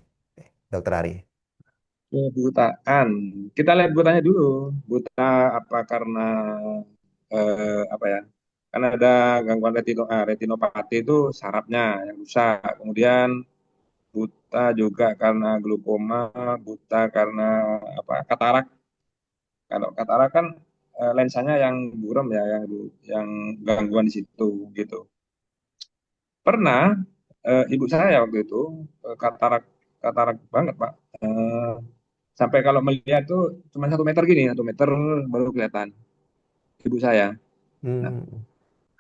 Dokter Ari. kebutaan. Kita lihat butanya dulu. Buta apa karena apa ya? Karena ada gangguan retinopati itu sarafnya yang rusak. Kemudian buta juga karena glaukoma, buta karena apa? Katarak. Kalau katarak kan lensanya yang buram ya, yang gangguan di situ gitu. Pernah ibu saya waktu itu katarak katarak banget Pak. Eh, Sampai kalau melihat tuh cuma 1 meter gini, 1 meter baru kelihatan ibu saya. Nah, Hmm.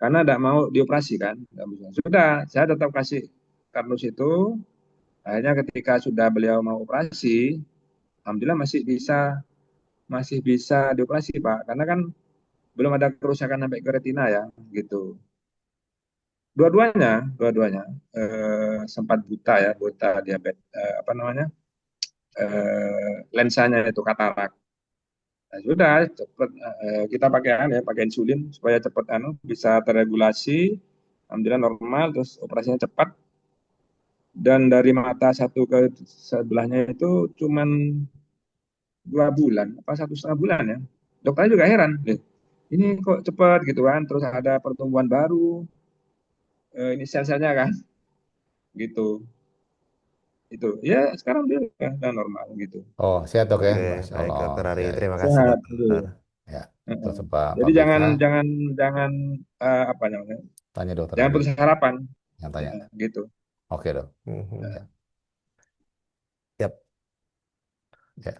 karena tidak mau dioperasi kan, nggak bisa. Sudah, saya tetap kasih kardus itu. Akhirnya ketika sudah beliau mau operasi, alhamdulillah masih bisa dioperasi Pak. Karena kan belum ada kerusakan sampai ke retina ya, gitu. Dua-duanya sempat buta ya, buta diabetes, apa namanya, lensanya itu katarak. Nah, sudah cepet kita pakai insulin supaya cepat bisa terregulasi. Alhamdulillah normal, terus operasinya cepat dan dari mata satu ke sebelahnya itu cuman 2 bulan apa 1,5 bulan ya. Dokternya juga heran, ini kok cepat gitu kan, terus ada pertumbuhan baru ini sel-selnya kan, gitu. Itu ya sekarang dia udah normal gitu. Oh, sehat dok ya, Oke, Masya baik, Allah. Dokter Ari. Ya, ya, Terima kasih, Sehat gitu. Dokter. ya. Heeh. Terus Pak Jadi BK, jangan jangan jangan apa namanya, tanya dokter jangan Ari putus harapan yang ya, tanya. gitu. Oke dok. Mhm. Ya, Yap. ya.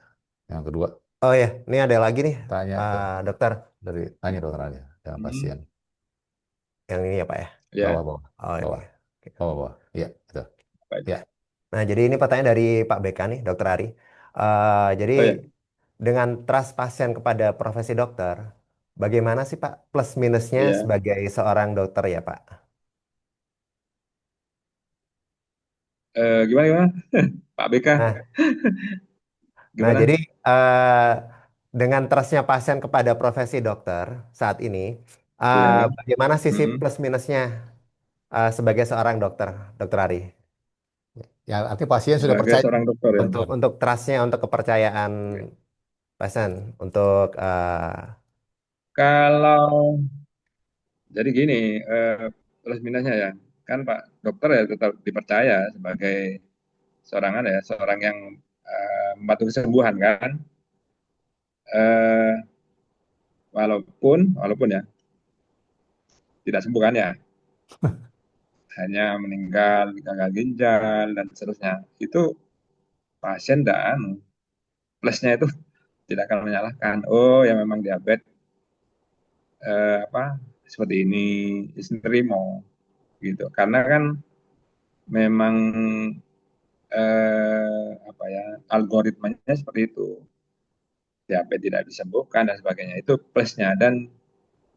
Yang kedua, Oh ya, ini ada lagi nih, tanya ke Dokter. tanya dokter Ari dengan Hmm, pasien. Yang ini ya, Pak ya. ya, Bawah, bawah, Oh ini. bawah, Oke. bawah. Iya, itu. baik. Ya, Nah, jadi ini pertanyaan dari Pak BK nih, Dokter Ari. Jadi Oh ya, dengan trust pasien kepada profesi dokter, bagaimana sih Pak plus minusnya iya. sebagai seorang dokter ya Pak? Gimana gimana? Pak BK, Nah, nah jadi gimana? eh, dengan trustnya pasien kepada profesi dokter saat ini, Ya, bagaimana sisi mm-mm. plus minusnya sebagai seorang dokter, Dokter Ari? ya artinya pasien sudah Sebagai percaya. seorang dokter ya. Untuk trustnya, untuk kepercayaan pasien, untuk Kalau jadi gini, plus minusnya ya, kan Pak dokter ya tetap dipercaya sebagai seorang yang membantu kesembuhan kan. Eh, walaupun ya tidak sembuh kan ya, hanya meninggal gagal ginjal dan seterusnya. Itu pasien dan plusnya itu tidak akan menyalahkan. Oh ya memang diabetes apa seperti ini, terima gitu. Karena kan memang apa ya algoritmanya seperti itu. Diabetes tidak disembuhkan dan sebagainya. Itu plusnya dan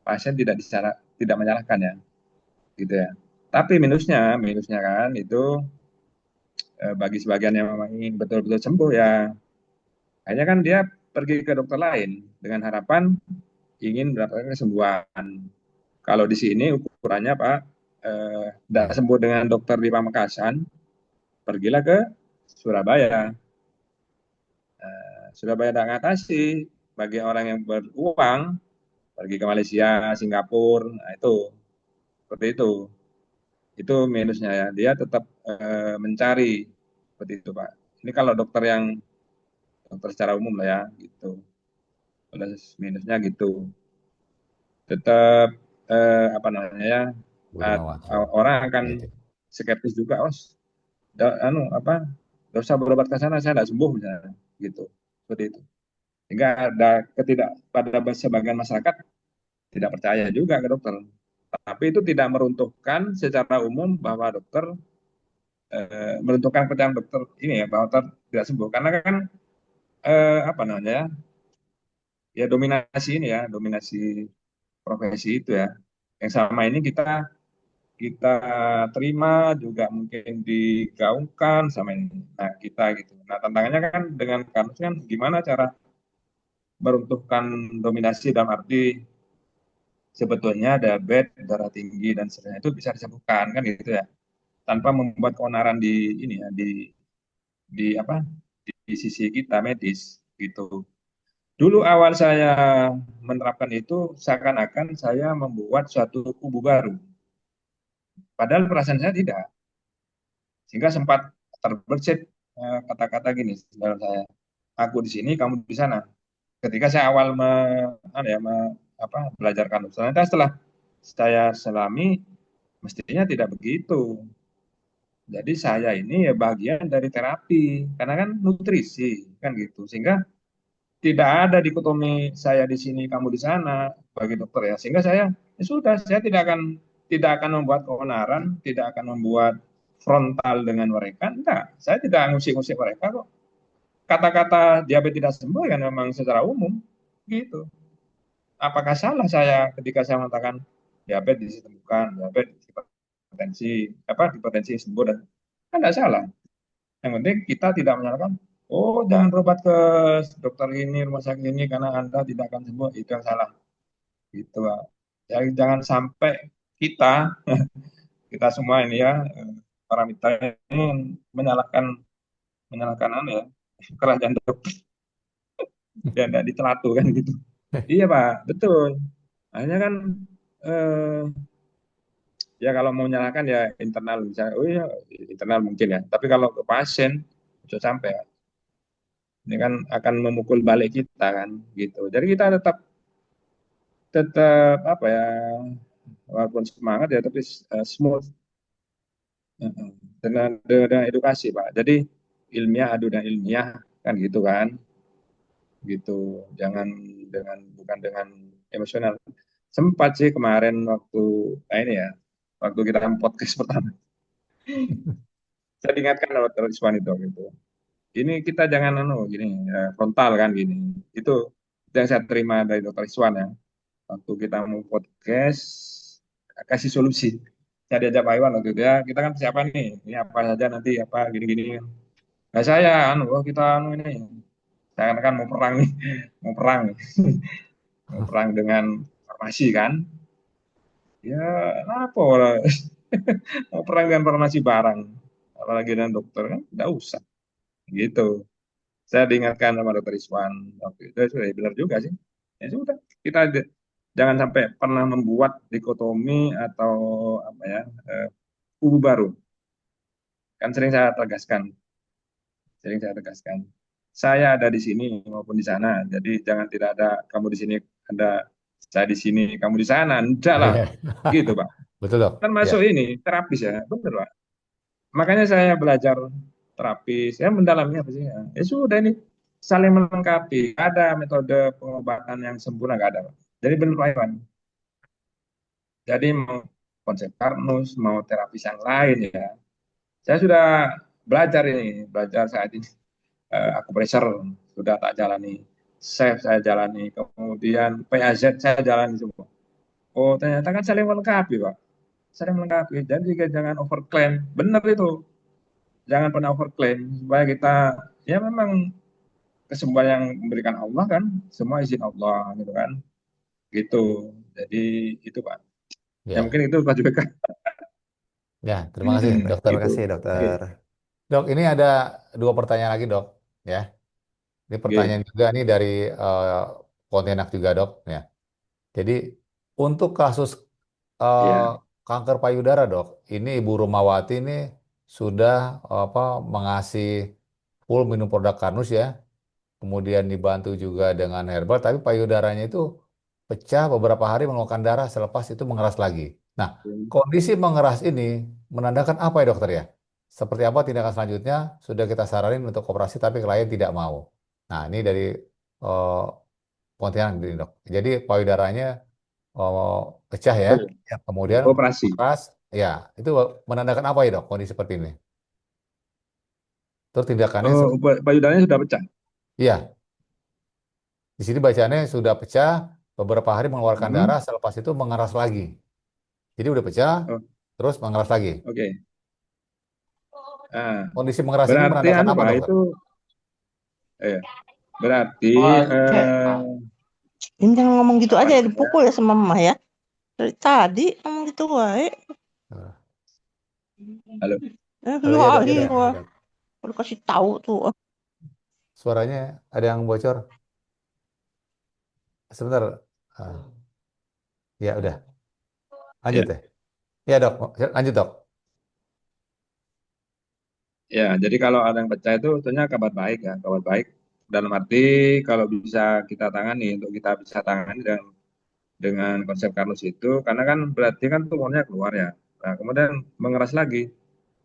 pasien tidak menyalahkan ya, gitu ya. Tapi minusnya kan itu bagi sebagian yang memang ingin betul-betul sembuh ya, hanya kan dia pergi ke dokter lain dengan harapan ingin mendapatkan kesembuhan. Kalau di sini ukurannya Pak, tidak Ya, sembuh dengan dokter di Pamekasan, pergilah ke Surabaya. Surabaya tidak ngatasi. Bagi orang yang beruang, pergi ke Malaysia, Singapura, nah itu seperti itu. Itu minusnya ya. Dia tetap mencari seperti itu Pak. Ini kalau dokter secara umum lah ya, gitu. Plus minusnya gitu. Tetap apa namanya ya, Gunawan. orang akan Ya, itu. skeptis juga, apa, nggak usah berobat ke sana, saya nggak sembuh misalnya, gitu, seperti itu. Sehingga ada pada sebagian masyarakat tidak percaya juga ke dokter. Tapi itu tidak meruntuhkan secara umum bahwa dokter meruntuhkan kepercayaan dokter ini ya, bahwa dokter tidak sembuh. Karena kan apa namanya ya, ya dominasi ini ya, dominasi profesi itu ya, yang selama ini kita kita terima juga mungkin digaungkan sama ini. Nah, kita gitu. Nah, tantangannya kan dengan kasus kan gimana cara meruntuhkan dominasi dalam arti sebetulnya diabetes, darah tinggi dan sebagainya itu bisa disembuhkan kan gitu ya. Tanpa membuat keonaran di ini ya, di apa? Di sisi kita medis gitu. Dulu awal saya menerapkan itu seakan-akan saya membuat suatu kubu baru. Padahal perasaan saya tidak. Sehingga sempat terbersit kata-kata gini dalam saya, aku di sini, kamu di sana. Ketika saya awal belajar kanus, ternyata setelah saya selami, mestinya tidak begitu. Jadi saya ini ya bagian dari terapi, karena kan nutrisi, kan gitu. Sehingga tidak ada dikotomi saya di sini, kamu di sana bagi dokter ya. Sehingga saya ya sudah, saya tidak akan membuat keonaran, tidak akan membuat frontal dengan mereka. Enggak, saya tidak ngusik-ngusik mereka kok. Kata-kata diabetes tidak sembuh kan memang secara umum gitu. Apakah salah saya ketika saya mengatakan diabetes ditemukan, diabetes hipertensi sembuh dan kan tidak salah. Yang penting kita tidak menyalahkan, oh jangan berobat ke dokter ini, rumah sakit ini karena Anda tidak akan sembuh, itu yang salah. Gitu, Pak. Jadi jangan sampai kita, kita semua ini ya, para mitra ini menyalahkan, anu ya, kerajaan dokter dan tidak ditelatu kan gitu. Iya Pak, betul. Hanya kan eh, ya kalau mau menyalahkan ya internal misalnya, oh ya internal mungkin ya. Tapi kalau ke pasien, sudah sampai ini kan akan memukul balik kita kan gitu. Jadi kita tetap tetap apa ya, walaupun semangat ya tapi smooth. Heeh. Dengan edukasi Pak. Jadi ilmiah adu dengan ilmiah kan gitu kan, gitu. Jangan bukan dengan emosional. Sempat sih kemarin waktu ini ya, waktu kita podcast pertama, saya diingatkan oleh Dr. Iswan itu gitu. Ini kita jangan gini frontal kan gini. Itu yang saya terima dari Dr. Iswan ya. Waktu kita mau podcast kasih solusi. Saya diajak Pak Iwan waktu itu ya, kita kan siapa nih, ini apa saja nanti apa gini-gini. Nah saya kita ini, saya kan mau perang nih, mau perang, mau perang dengan farmasi kan. Ya apa mau perang dengan farmasi barang, apalagi dengan dokter kan, tidak usah gitu. Saya diingatkan sama Dokter Iswan waktu itu, sudah benar juga sih. Ya sudah, kita jangan sampai pernah membuat dikotomi atau apa ya, kubu baru. Kan sering saya tegaskan. Saya ada di sini maupun di sana. Jadi jangan tidak ada kamu di sini, ada saya di sini, kamu di sana. Enggak lah, Iya. gitu Pak. Betul dok. Kan Ya. masuk ini terapis ya, benar Pak. Makanya saya belajar terapis, saya mendalaminya apa sih? Ya sudah ini saling melengkapi. Ada metode pengobatan yang sempurna nggak ada Pak. Jadi benar Pak Iwan. Jadi mau konsep Karnus, mau terapis yang lain ya. Saya sudah belajar saat ini. Aku pressure sudah tak jalani, Chef saya jalani, kemudian PAZ saya jalani semua. Oh ternyata kan saling melengkapi Pak, saling melengkapi. Dan juga jangan overclaim, benar itu, jangan pernah overclaim supaya kita ya memang kesembuhan yang memberikan Allah kan, semua izin Allah gitu kan, gitu. Jadi itu Pak. Ya Ya. mungkin itu Pak juga kan. Ya. Terima kasih dokter. Terima Gitu. kasih Oke. dokter. Dok, ini ada dua pertanyaan lagi dok. Ya. Ini Oke. pertanyaan juga nih dari Pontianak juga dok. Ya. Jadi untuk kasus eh, Ya. kanker payudara dok, ini Ibu Rumawati ini sudah apa mengasih full minum produk Karnus ya, kemudian dibantu juga dengan herbal, tapi payudaranya itu pecah beberapa hari mengeluarkan darah, selepas itu mengeras lagi. Nah, kondisi mengeras ini menandakan apa ya dokter ya? seperti apa tindakan selanjutnya? Sudah kita saranin untuk operasi tapi klien tidak mau. Nah, ini dari eh, Pontianak ini, Dok. Jadi payudaranya pecah ya, Ya, kemudian operasi. keras, ya itu menandakan apa ya dok kondisi seperti ini? Terus tindakannya, Oh, payudaranya sudah pecah. iya di sini bacaannya sudah pecah, beberapa hari mengeluarkan darah, Mhm. selepas itu mengeras lagi. Jadi udah pecah, Oh, terus mengeras lagi. oke. Nah, Kondisi mengeras ini berarti menandakan anu apa Pak, dokter? itu berarti Cek, ini jangan ngomong gitu apa aja ya, namanya? dipukul ya sama mama ya. Dari tadi ngomong gitu wae. Halo. Halo ya dok, ya dok. Ya, Wah, dok. udah kasih tahu tuh. Suaranya ada yang bocor. Sebentar. Ah, ya udah, lanjut Ya. ya. Ya dok, lanjut dok. Ya, jadi kalau ada yang pecah itu tentunya kabar baik ya, kabar baik. Dalam arti kalau bisa kita tangani, untuk kita bisa tangani dengan konsep Karus itu, karena kan berarti kan tumornya keluar ya. Nah, kemudian mengeras lagi,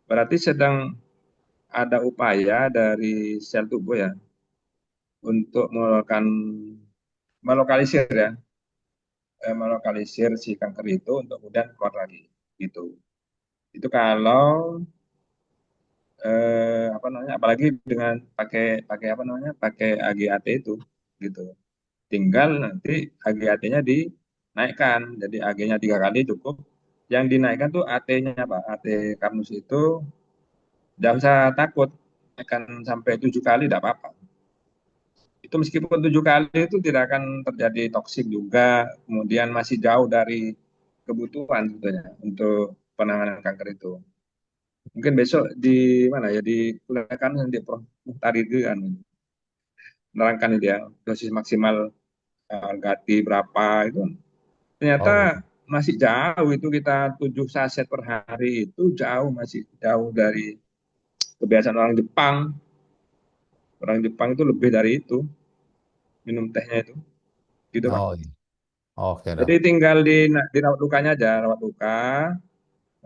berarti sedang ada upaya dari sel tubuh ya untuk melakukan melokalisir ya, melokalisir si kanker itu untuk kemudian keluar lagi, gitu. Itu kalau apa namanya, apalagi dengan pakai pakai apa namanya, pakai AGAT itu, gitu. Tinggal nanti AGAT-nya dinaikkan, jadi AG-nya 3 kali cukup. Yang dinaikkan tuh AT-nya Pak, AT Karnus itu tidak usah takut, akan sampai 7 kali tidak apa-apa. Itu meskipun 7 kali itu tidak akan terjadi toksik juga, kemudian masih jauh dari kebutuhan sebetulnya untuk penanganan kanker itu. Mungkin besok di mana ya, di kuliah kan di Prof. Muhtar itu kan menerangkan itu ya, dosis maksimal Gati berapa itu, Oh gitu. ternyata masih jauh itu, kita 7 saset per hari itu jauh, masih jauh dari kebiasaan orang Jepang. Orang Jepang itu lebih dari itu minum tehnya itu, gitu Pak. Oh iya. Oke Jadi dok. tinggal di rawat lukanya aja, rawat luka,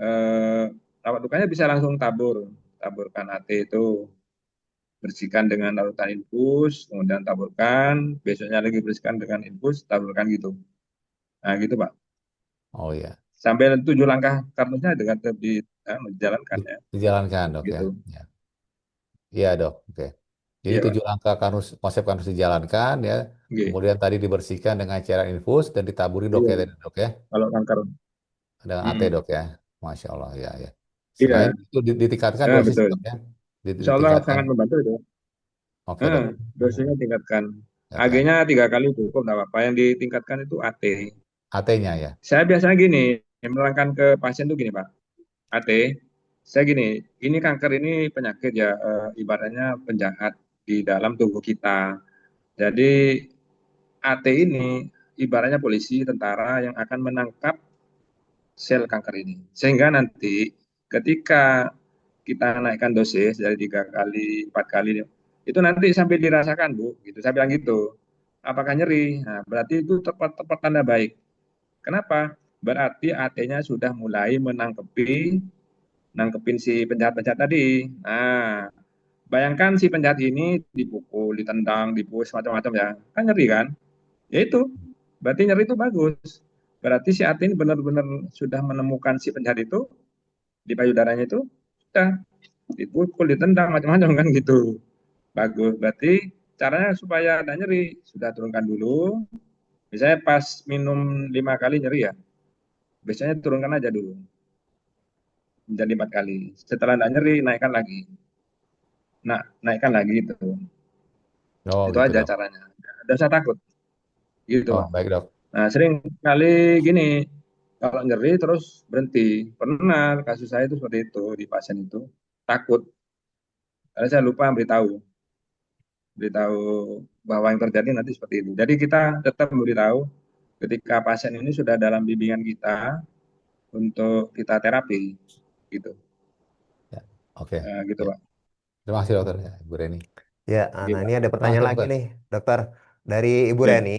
eh, rawat lukanya bisa langsung taburkan AT itu, bersihkan dengan larutan infus, kemudian taburkan, besoknya lagi bersihkan dengan infus, taburkan gitu. Nah gitu Pak. Oh iya. Sampai 7 langkah kartusnya dengan tetap dijalankan ya, Dijalankan dok ya. gitu. Ya. Iya dok. Oke. Jadi Iya Pak. 7 langkah konsep kanus dijalankan ya. Oke. Kemudian tadi dibersihkan dengan cairan infus dan ditaburi dok Iya, ya tadi dok ya. kalau kanker. Dengan AT Mm. dok ya. Masya Allah ya ya. Selain Iya, itu ditingkatkan ya dosis betul. dok ya. Insya Allah Ditingkatkan. sangat membantu itu. Oke dok. Dosisnya tingkatkan. Tingkatkan. AG-nya 3 kali cukup, nggak apa-apa. Yang ditingkatkan itu AT. AT-nya ya. Saya biasanya gini, yang menerangkan ke pasien tuh gini Pak. AT, saya gini, ini kanker ini penyakit ya, ibaratnya penjahat di dalam tubuh kita. Jadi AT ini ibaratnya polisi, tentara yang akan menangkap sel kanker ini. Sehingga nanti ketika kita naikkan dosis dari 3 kali, 4 kali, itu nanti sampai dirasakan Bu, gitu. Saya bilang gitu. Apakah nyeri? Nah, berarti itu tepat-tepat tanda baik. Kenapa? Berarti AT-nya sudah mulai nangkepin si penjahat-penjahat tadi. Nah, bayangkan si penjahat ini dipukul, ditendang, dipus, macam-macam ya. Kan nyeri kan? Ya itu, berarti nyeri itu bagus. Berarti si AT ini benar-benar sudah menemukan si penjahat itu di payudaranya itu, sudah dipukul, ditendang, macam-macam kan gitu. Bagus. Berarti caranya supaya ada nyeri, sudah turunkan dulu. Misalnya pas minum 5 kali nyeri ya, biasanya turunkan aja dulu menjadi 4 kali. Setelah ada nyeri, naikkan lagi. Nah, naikkan lagi itu. Oh Itu gitu aja dok. caranya. Tidak usah takut, gitu Oh Pak. baik dok. Nah, sering kali gini, kalau nyeri terus berhenti. Pernah kasus saya itu seperti itu, di pasien itu takut. Karena saya lupa beritahu bahwa yang terjadi nanti seperti itu. Jadi kita tetap memberitahu ketika pasien ini sudah dalam bimbingan kita untuk kita terapi, gitu. Ya. Oke. Gitu Ya. Pak. Terima kasih dokter ya, Bu Reni. Ya, nah Iya. ini ada Terima kasih pertanyaan lagi dokter. nih, dokter. Dari Ibu Iya. Reni.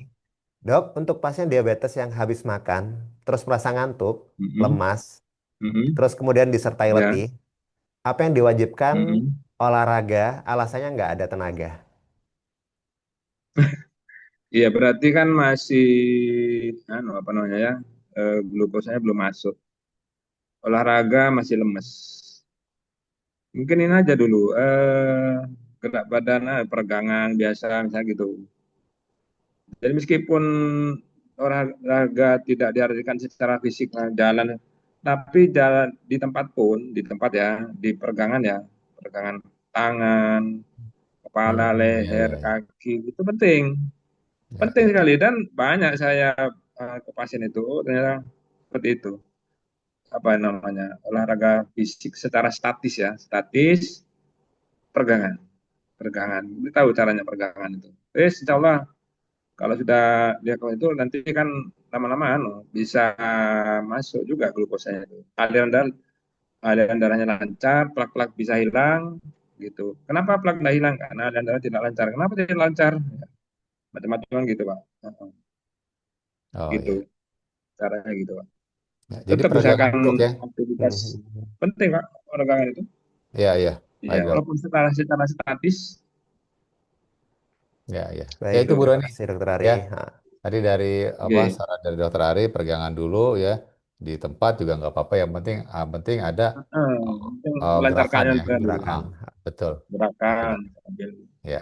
Dok, untuk pasien diabetes yang habis makan, terus merasa ngantuk, Mhm. lemas, Mhm. terus kemudian disertai Ya. letih, apa yang diwajibkan Mm-mm. olahraga, alasannya nggak ada tenaga. Iya, berarti kan masih apa namanya ya, glukosanya belum masuk. Olahraga masih lemes. Mungkin ini aja dulu, gerak badan, peregangan biasa misalnya gitu. Jadi meskipun olahraga tidak diartikan secara fisik, jalan, tapi jalan di tempat pun, di tempat ya, di peregangan ya, peregangan tangan, kepala, Ya, leher, ya, ya. kaki, itu penting. Ya, Penting ya. sekali dan banyak saya ke pasien itu, oh, ternyata seperti itu. Apa namanya? Olahraga fisik secara statis ya, statis, peregangan, peregangan. Kita tahu caranya peregangan itu. Insya Allah kalau sudah dilakukan itu nanti kan lama-lama bisa masuk juga glukosanya itu. Aliran darahnya lancar, plak-plak bisa hilang gitu. Kenapa plak tidak hilang? Karena aliran darah tidak lancar. Kenapa tidak lancar? Ya, macam-macam gitu, Pak. Oh Gitu ya. caranya gitu, Pak. Ya, jadi Tetap peregangan usahakan dulu ya. aktivitas Mhm. penting, Pak, peregangan itu. Ya, ya. Iya, Baik dok. walaupun secara statis. Ya, ya. Ya Baik, itu Bu terima Roni. kasih Dokter Ari. Ya, Nah, tadi dari apa Oke. saran dari Dokter Ari, peregangan dulu ya. Di tempat juga nggak apa-apa. Yang penting ada Penting gerakan melancarkannya ya. dulu. gerakan. Betul. Itu Gerakan dok. sambil Ya.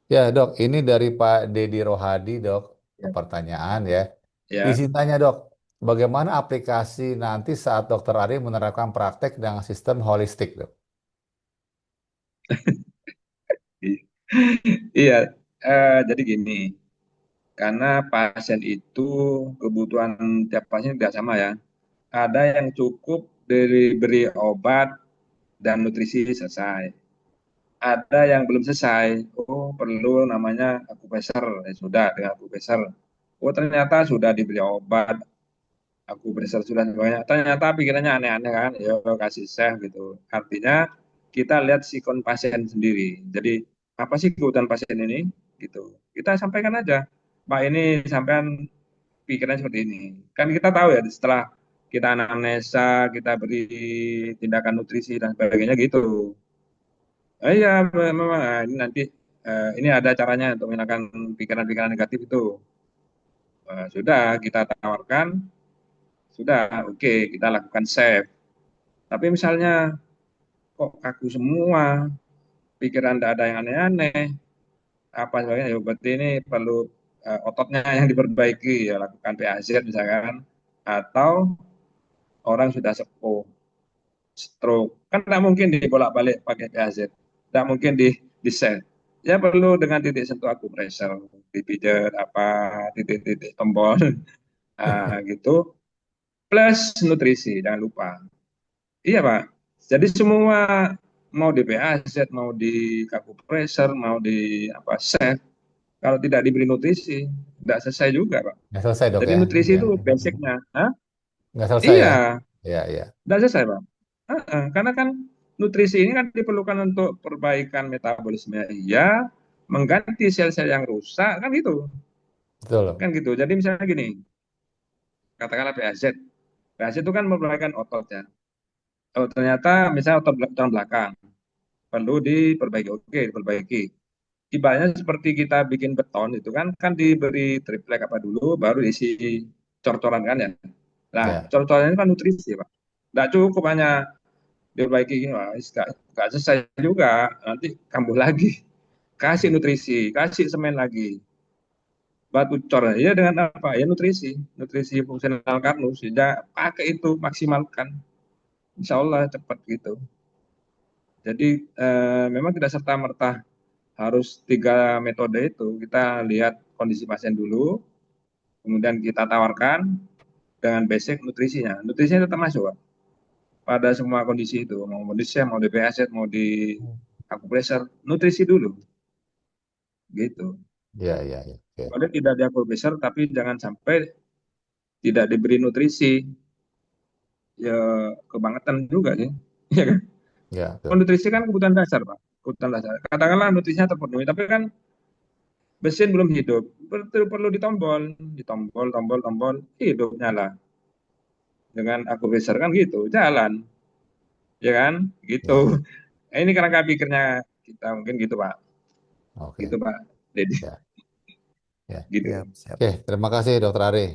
Ya dok, ini dari Pak Dedi Rohadi dok. ya, Pertanyaan ya. ya. Izin tanya dok, bagaimana aplikasi nanti saat Dokter Ari menerapkan praktek dengan sistem holistik dok? Iya, jadi gini, karena pasien itu kebutuhan tiap pasien tidak sama ya. Ada yang cukup diberi obat dan nutrisi selesai. Ada yang belum selesai. Oh, perlu namanya akupressor. Ya sudah dengan akupressor. Oh, ternyata sudah diberi obat, akupressor sudah semuanya. Ternyata pikirannya aneh-aneh kan. Ya kasih seh gitu. Artinya kita lihat sikon pasien sendiri. Jadi apa sih kebutuhan pasien ini? Gitu. Kita sampaikan aja. Pak ini sampean pikirannya seperti ini. Kan kita tahu ya setelah kita anamnesa, kita beri tindakan nutrisi dan sebagainya gitu. Iya, memang ini nanti ini ada caranya untuk menghilangkan pikiran-pikiran negatif itu. Sudah kita tawarkan, sudah oke kita lakukan save. Tapi misalnya kok kaku semua, pikiran tidak ada yang aneh-aneh, apa sebagainya, ya berarti ini perlu ototnya yang diperbaiki, ya lakukan PAZ misalkan, atau orang sudah sepuh, stroke, kan tidak mungkin dibolak-balik pakai PAZ, tidak mungkin di set. Ya perlu dengan titik sentuh akupressor, dipijat apa titik-titik tombol, gitu. Plus nutrisi, jangan lupa. Iya Pak. Jadi semua mau di PAZ, mau di akupressor, mau di apa set, kalau tidak diberi nutrisi, tidak selesai juga Pak. Nggak selesai dok Jadi ya? nutrisi Ya. itu basicnya. Hah? Nggak selesai ya? Iya, Ya, ya. tidak selesai Pak. Karena kan nutrisi ini kan diperlukan untuk perbaikan metabolisme, iya, mengganti sel-sel yang rusak, kan gitu. Betul. Kan gitu. Jadi misalnya gini, katakanlah PAZ. PAZ itu kan memperbaikkan otot ya. Oh, ternyata misalnya otot tulang belakang perlu diperbaiki. Oke, diperbaiki. Ibaratnya seperti kita bikin beton itu kan diberi triplek apa dulu, baru isi cor-coran kan ya. Nah, Ya. cor-coran ini kan nutrisi, Pak. Tidak cukup hanya diperbaiki gini, Pak. Nggak selesai juga. Nanti kambuh lagi. Kasih nutrisi, kasih semen lagi. Batu cor. Ya dengan apa? Ya nutrisi. Nutrisi fungsional karnus. Ya pakai itu, maksimalkan. Insya Allah cepat gitu. Jadi memang tidak serta-merta harus 3 metode itu. Kita lihat kondisi pasien dulu, kemudian kita tawarkan dengan basic nutrisinya. Nutrisinya tetap masuk, Pak, pada semua kondisi itu. Mau modisnya, mau di PAZ, mau di akupressor, nutrisi dulu. Gitu. Ya, ya, ya. Oke. Kalau tidak di akupressor, tapi jangan sampai tidak diberi nutrisi. Ya kebangetan juga sih. Iya kan? Ya, Kalau betul. nutrisi kan kebutuhan dasar, Pak. Kebutuhan dasar. Katakanlah nutrisinya terpenuhi, tapi kan mesin belum hidup. Perlu ditombol, ditombol, tombol, tombol, hidup nyala. Dengan akupressor kan gitu, jalan. ya kan? Gitu. Ya, Nah, ini kerangka pikirnya kita mungkin gitu Pak, gitu oke. Pak. Jadi Ya, ya. gitu. Siap, siap. Oke, terima kasih Dokter Ari.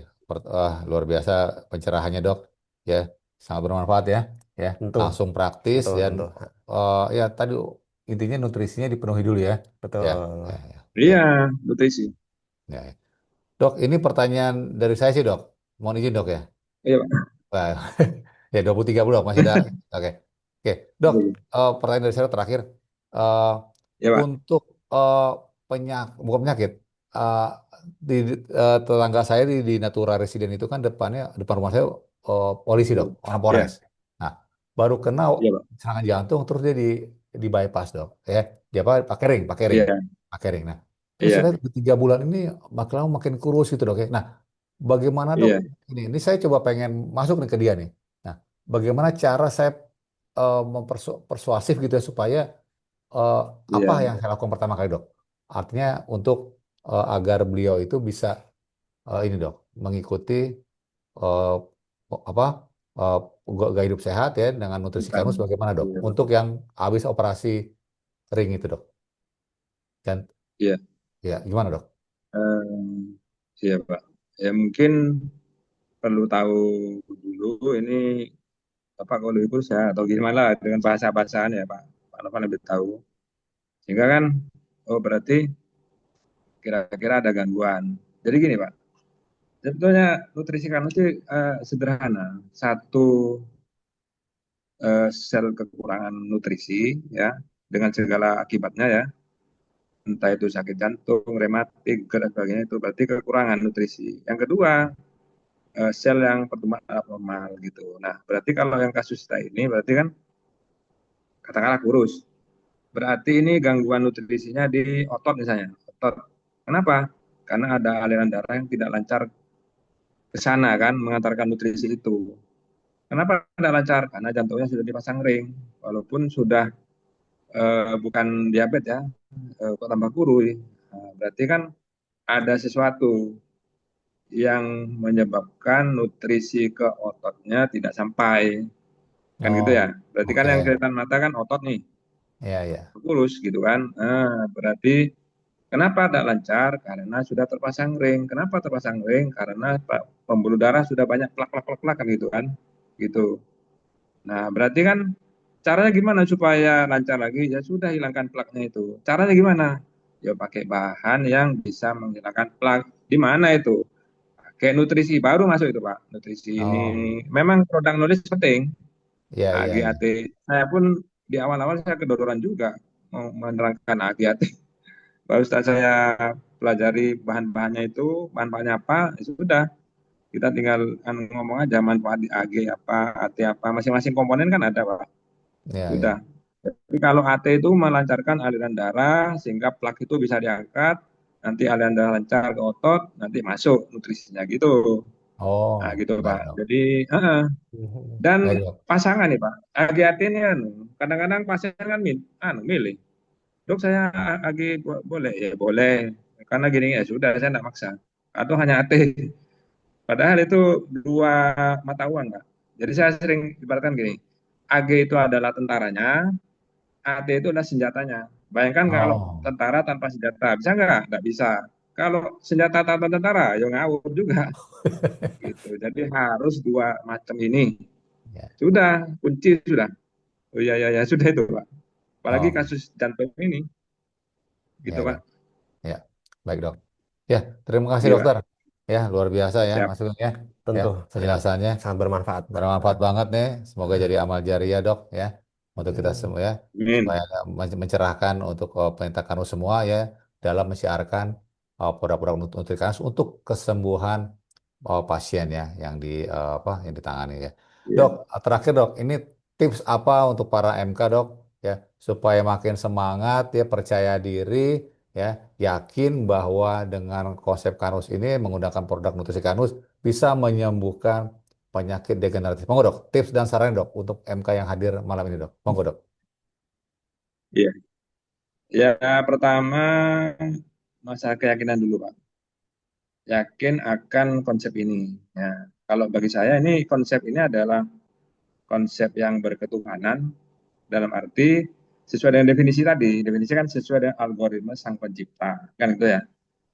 Luar biasa pencerahannya dok. Ya, sangat bermanfaat ya. Ya, Tentu, langsung praktis tentu, dan tentu. ya tadi intinya nutrisinya dipenuhi dulu ya. Ya, ya, Betul. ya. Oke. Iya, nutrisi. Ya, ya. Dok, ini pertanyaan dari saya sih dok. Mohon izin dok ya. Iya Pak. Wah, ya 23 dok masih ada. Oke, oke. Dok, Iya, pertanyaan dari saya terakhir. Eh, iya, Pak. untuk bukan penyakit, eh, tetangga saya di Natura Resident itu kan depan rumah saya polisi dok, orang Iya, Polres. Nah, baru kena iya Pak. serangan jantung terus dia di bypass dok, ya dia apa Iya, pakai ring. Nah, terus iya, saya lihat di 3 bulan ini makin lama makin kurus gitu dok ya. Nah, bagaimana dok? iya, Ini saya coba pengen masuk nih ke dia nih. Nah, bagaimana cara saya mempersuasif gitu ya supaya eh, apa iya. yang saya lakukan pertama kali dok? Artinya untuk agar beliau itu bisa ini dok mengikuti eh, apa eh, gaya hidup sehat ya dengan nutrisi Bukan. kanus bagaimana dok? Iya, Pak. Untuk yang habis operasi ring itu dok. Dan Iya. ya gimana dok? Iya Pak. Ya mungkin perlu tahu dulu ini apa kalau itu saya atau gimana lah dengan bahasa-bahasaan ya Pak. Pak Novan lebih tahu. Sehingga kan, oh berarti kira-kira ada gangguan. Jadi gini Pak, sebetulnya nutrisi kamu itu sederhana. Satu sel kekurangan nutrisi ya dengan segala akibatnya ya, entah itu sakit jantung, rematik, dan sebagainya itu berarti kekurangan nutrisi. Yang kedua, sel yang pertumbuhan abnormal gitu. Nah, berarti kalau yang kasus kita ini berarti kan katakanlah kurus. Berarti ini gangguan nutrisinya di otot misalnya. Otot. Kenapa? Karena ada aliran darah yang tidak lancar ke sana kan mengantarkan nutrisi itu. Kenapa tidak lancar? Karena jantungnya sudah dipasang ring. Walaupun sudah bukan diabetes ya, kok tambah kurus. Nah, berarti kan ada sesuatu yang menyebabkan nutrisi ke ototnya tidak sampai. Kan gitu ya. Oh, Berarti kan oke. yang kelihatan mata kan otot nih, Ya, ya. kurus gitu kan. Nah, berarti kenapa tidak lancar? Karena sudah terpasang ring. Kenapa terpasang ring? Karena pembuluh darah sudah banyak plak-plak-plak kan gitu kan. Gitu. Nah, berarti kan caranya gimana supaya lancar lagi? Ya sudah hilangkan plaknya itu. Caranya gimana? Ya pakai bahan yang bisa menghilangkan plak. Di mana itu? Pakai nutrisi baru masuk itu, Pak. Nutrisi ini Oh, memang produk nulis penting. ya, ya, ya. AGAT. Saya pun di awal-awal saya kedodoran juga mau menerangkan AGAT. Baru setelah saya pelajari bahan-bahannya itu, bahan-bahannya apa, ya sudah. Kita tinggal ngomong aja manfaat di AG apa, AT apa, masing-masing komponen kan ada, Pak. Ya, Sudah. ya. Tapi kalau AT itu melancarkan aliran darah sehingga plak itu bisa diangkat, nanti aliran darah lancar ke otot, nanti masuk nutrisinya gitu. Nah, Oh, gitu baik Pak. dok. Jadi, dan Baik dok. pasangan nih Pak, AGAT ini kan kadang-kadang pasien kan milih, dok saya AG boleh, ya boleh, karena gini ya sudah saya tidak maksa. Atau hanya AT, padahal itu dua mata uang Pak. Jadi saya sering ibaratkan gini, AG itu adalah tentaranya, AT itu adalah senjatanya. Bayangkan kalau Oh, tentara tanpa senjata, bisa nggak? Nggak bisa. Kalau senjata tanpa tentara, ya ngawur juga. Gitu. Jadi harus dua macam ini. ya, Sudah, kunci sudah. Oh iya, iya, ya, sudah itu, Pak. Apalagi oh, kasus jantung ini, ya gitu, Pak. dok. Ya, baik dok. Ya, terima kasih Iya, dokter. Pak. Ya, luar biasa ya Siap. masuknya. Ya, Tentu, sangat penjelasannya sangat bermanfaat. bermanfaat banget nih. Semoga jadi amal jariah dok ya untuk kita semua ya Amin. supaya mencerahkan untuk pemerintah Kanu semua ya dalam mensiarkan produk-produk nutrisi untuk kesembuhan pasien ya yang yang ditangani ya. Iya. Dok, terakhir dok, ini tips apa untuk para MK dok ya supaya makin semangat ya percaya diri ya yakin bahwa dengan konsep Kanus ini menggunakan produk nutrisi Kanus bisa menyembuhkan penyakit degeneratif. Monggo dok, tips dan saran dok untuk MK yang hadir malam ini dok. Monggo dok. Iya. Ya, pertama, masalah keyakinan dulu, Pak. Yakin akan konsep ini. Ya, kalau bagi saya ini konsep ini adalah konsep yang berketuhanan dalam arti sesuai dengan definisi tadi. Definisi kan sesuai dengan algoritma sang pencipta, kan itu ya.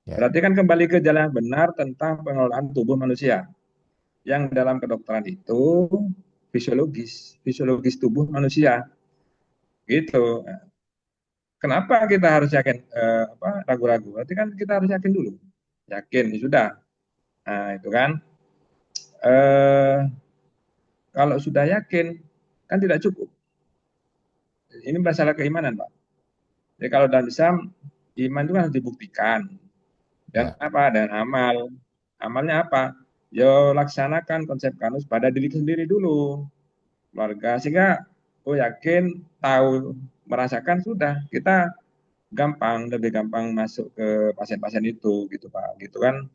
Ya. Berarti kan kembali ke jalan yang benar tentang pengelolaan tubuh manusia. Yang dalam kedokteran itu fisiologis tubuh manusia, gitu. Kenapa kita harus yakin ragu-ragu? Berarti kan kita harus yakin dulu. Yakin, ya sudah. Nah, itu kan. Eh, Kalau sudah yakin, kan tidak cukup. Ini masalah keimanan, Pak. Jadi kalau dalam Islam, iman itu kan harus dibuktikan. Dan Ya. apa? Dan amal. Amalnya apa? Yo laksanakan konsep kanus pada diri sendiri dulu. Keluarga. Sehingga, yakin, tahu, merasakan, sudah. Kita lebih gampang masuk ke pasien-pasien itu, gitu Pak. Gitu kan.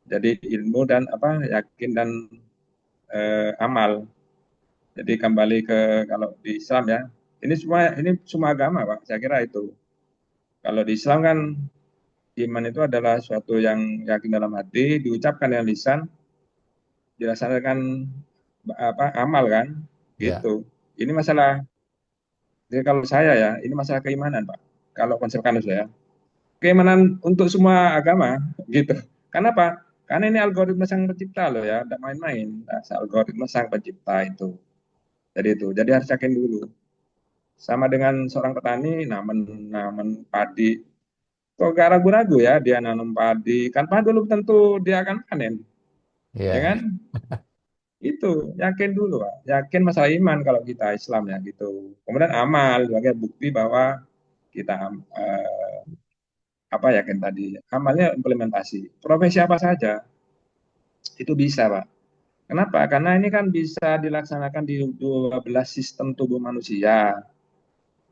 Jadi ilmu dan yakin dan amal. Jadi kembali ke kalau di Islam ya, ini semua agama Pak, saya kira itu. Kalau di Islam kan iman itu adalah suatu yang yakin dalam hati, diucapkan dengan lisan, dilaksanakan amal kan, Ya. gitu. Ini masalah, jadi kalau saya ya, ini masalah keimanan Pak. Kalau konsep kanus ya, keimanan untuk semua agama, gitu. Kenapa? Karena ini algoritma sang pencipta loh ya, tidak main-main. Nah, algoritma sang pencipta itu. Jadi harus yakin dulu. Sama dengan seorang petani namen padi. Kok gak ragu-ragu ya dia nanam padi. Kan padi belum tentu dia akan panen. Ya Ya. kan? Itu, yakin dulu Pak. Yakin masalah iman kalau kita Islam ya gitu. Kemudian amal sebagai bukti bahwa kita yakin tadi. Amalnya implementasi. Profesi apa saja itu bisa Pak. Kenapa? Karena ini kan bisa dilaksanakan di 12 sistem tubuh manusia.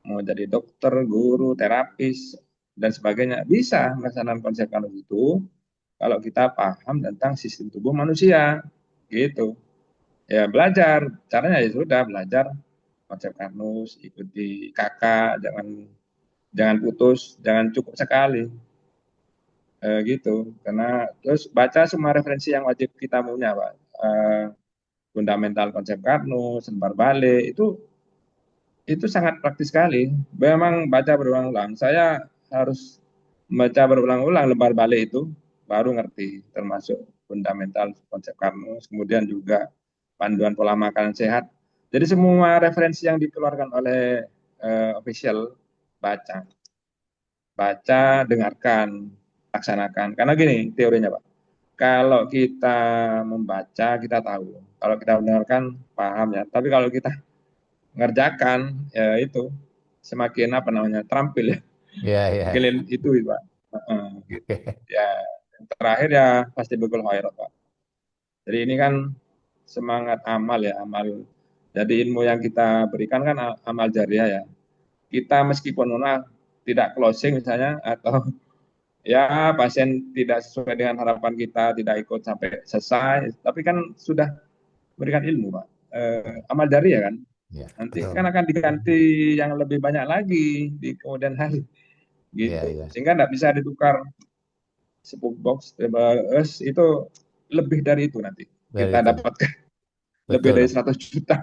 Mau jadi dokter, guru, terapis, dan sebagainya. Bisa melaksanakan konsep kanus itu kalau kita paham tentang sistem tubuh manusia. Gitu. Ya belajar, caranya ya sudah belajar konsep kanus, ikuti kakak, jangan jangan putus, jangan cukup sekali. Gitu. Karena terus baca semua referensi yang wajib kita punya, Pak. Fundamental konsep kanus, lembar balik, itu sangat praktis sekali. Memang baca berulang-ulang. Saya harus baca berulang-ulang lembar balik itu baru ngerti, termasuk fundamental konsep Karnus, kemudian juga panduan pola makanan sehat. Jadi semua referensi yang dikeluarkan oleh official baca, dengarkan, laksanakan. Karena gini teorinya Pak, kalau kita membaca kita tahu, kalau kita mendengarkan paham ya. Tapi kalau kita ngerjakan ya itu semakin terampil ya. Ya, ya. Mungkin itu Pak. Gitu. Oke. Ya yang terakhir ya pasti bekal khairat Pak. Jadi ini kan semangat amal ya, amal. Jadi ilmu yang kita berikan kan amal jariah ya. Kita meskipun tidak closing misalnya, atau ya pasien tidak sesuai dengan harapan kita, tidak ikut sampai selesai, tapi kan sudah berikan ilmu Pak. Amal jariah kan. Ya. Nanti Betul. kan akan diganti yang lebih banyak lagi di kemudian hari, Ya, gitu. ya. Sehingga tidak bisa ditukar spook box itu lebih dari itu nanti Dari kita itu. dapatkan lebih Betul dari dong. 100 juta.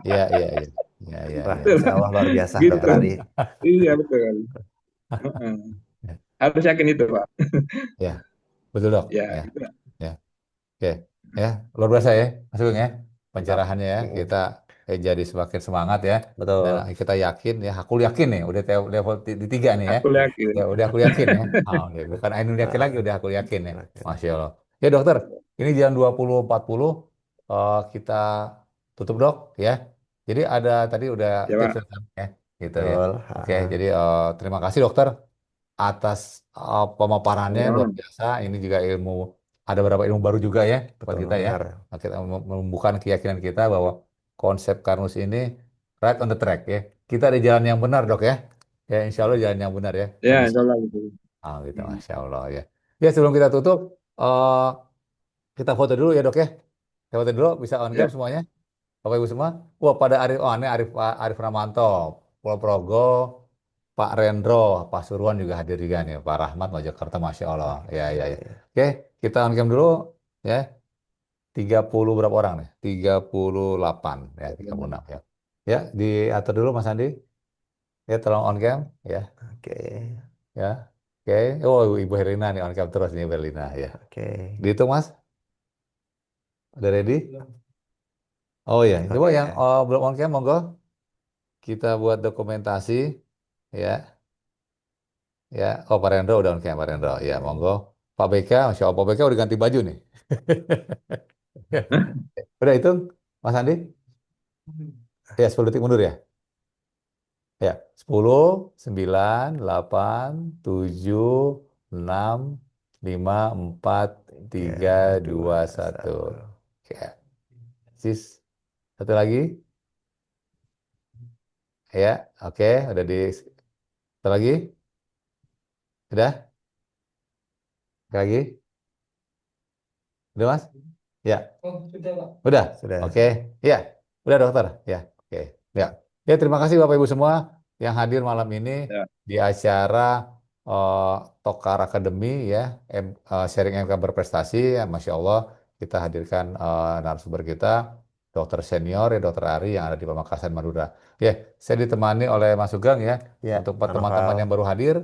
Ya, ya, ya. Ya, ya, Wah, ya. Insya Allah luar biasa, Gitu. Dokter Adi. Iya betul. Heeh. Harus yakin itu Pak. Ya, betul dok. Ya Ya, itu. ya. Oke, ya, luar biasa ya, Mas Sugeng ya, Mantap. pencerahannya ya, Mm-mm. kita jadi semakin semangat ya, dan Betul. kita yakin ya, aku yakin nih, udah level di tiga nih ya, Aku yakin. ya udah aku yakin ya, ya, bukan Ainun yakin lagi, udah aku yakin ya, Oke. Masya Allah. Ya dokter, ini jam 20.40, kita tutup dok ya, jadi ada tadi udah Ya tips Pak. ya, gitu ya, Betul. oke, Ha-ha. jadi terima kasih dokter atas pemaparannya luar Oh, biasa. Ini juga ada beberapa ilmu baru juga ya tempat Betul, kita ya. benar. Nah, kita membuka keyakinan kita bahwa konsep Karnus ini right on the track ya. Kita di jalan yang benar dok ya. Ya insya Allah jalan yang benar ya. ya Kondisi. insya Allah gitu. Gitu, Masya Allah ya. Ya sebelum kita tutup, eh, kita foto dulu ya dok ya. Kita foto dulu, bisa on cam Ya, semuanya. Bapak Ibu semua. Wah pada Arif, oh ini Arif Ramanto, Pulau Progo, Pak Rendro, Pak Surwan juga hadir juga nih, Pak Rahmat Mojokerto, Masya Allah. Ya, ya, ya. Oke. Oke, kita on cam dulu ya. 30 berapa orang nih? 38 ya, 36 ya. Ya, diatur dulu Mas Andi. Ya, tolong on cam ya. Oke, Ya. Oke. Oh, Ibu Herlina nih on cam terus nih Ibu Herlina ya. oke, Dihitung Mas? Udah ready? Belum. Oh ya, coba oke. yang belum on cam monggo kita buat dokumentasi ya. Ya, oh Pak Rendro udah on cam Pak Rendro. Ya, monggo. Pak BK, Masya Allah Pak BK udah ganti baju nih. Udah hitung Mas Andi? Ya, 10 detik mundur ya. Ya, 10, 9, 8, 7, 6, 5, 4, Tiga, 3, 2, dua, 1. satu. Ya, sis. Satu lagi. Ya, oke. Udah di... Satu lagi. Udah? Sekali lagi. Udah, Mas? Ya. Oh, sudah Pak. Udah, Sudah. oke, ya, udah dokter, ya, oke, ya, ya terima kasih Bapak Ibu semua yang hadir malam ini Ya. di acara eh, Tokar Academy ya, sharing MK berprestasi, ya, Masya Allah kita hadirkan narasumber kita, dokter senior ya Dokter Ari yang ada di Pamekasan Madura. Ya, saya ditemani oleh Mas Sugeng ya, Ya, untuk Pak teman-teman Noval. yang baru hadir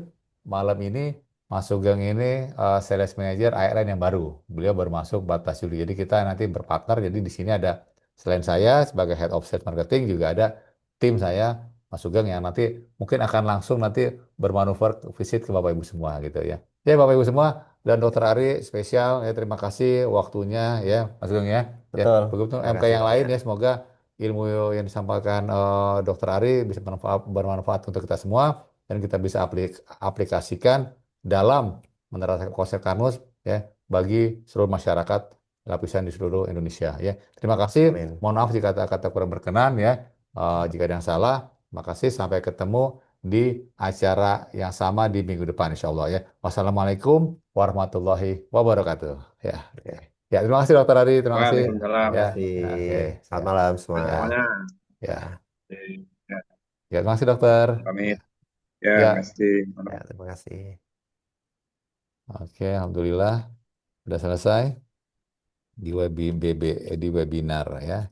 malam ini. Mas Sugeng ini sales manager ARN yang baru. Beliau baru masuk 14 Juli. Jadi kita nanti berpartner. Jadi di sini ada selain saya sebagai Head of Sales Marketing juga ada tim saya Mas Sugeng yang nanti mungkin akan langsung nanti bermanuver visit ke Bapak Ibu semua gitu ya. Ya Bapak Ibu semua dan Dokter Ari spesial ya terima kasih waktunya ya Mas Sugeng ya. Ya Betul. begitu Terima MK kasih yang lain banyak. ya semoga ilmu yang disampaikan Dokter Ari bisa bermanfaat untuk kita semua dan kita bisa aplikasikan dalam menerapkan konsep Karnus ya bagi seluruh masyarakat lapisan di seluruh Indonesia ya. Terima kasih. Amin. Mohon maaf jika kata-kata kurang berkenan ya. Jika ada yang salah, makasih sampai ketemu di acara yang sama di minggu depan insya Allah ya. Wassalamualaikum warahmatullahi wabarakatuh. Ya, oke. Ya, Ya, terima kasih Dokter Ari, terima kasih. Waalaikumsalam. terima Ya, kasih. ya, oke. Selamat Ya, malam Sampai semua. ya, semuanya. ya. Ya, Oke. Ya, Ya, terima kasih Dokter. Ya, pamit. Ya, ya. kasih. ya, terima kasih. Oke, Alhamdulillah sudah selesai di webinar ya.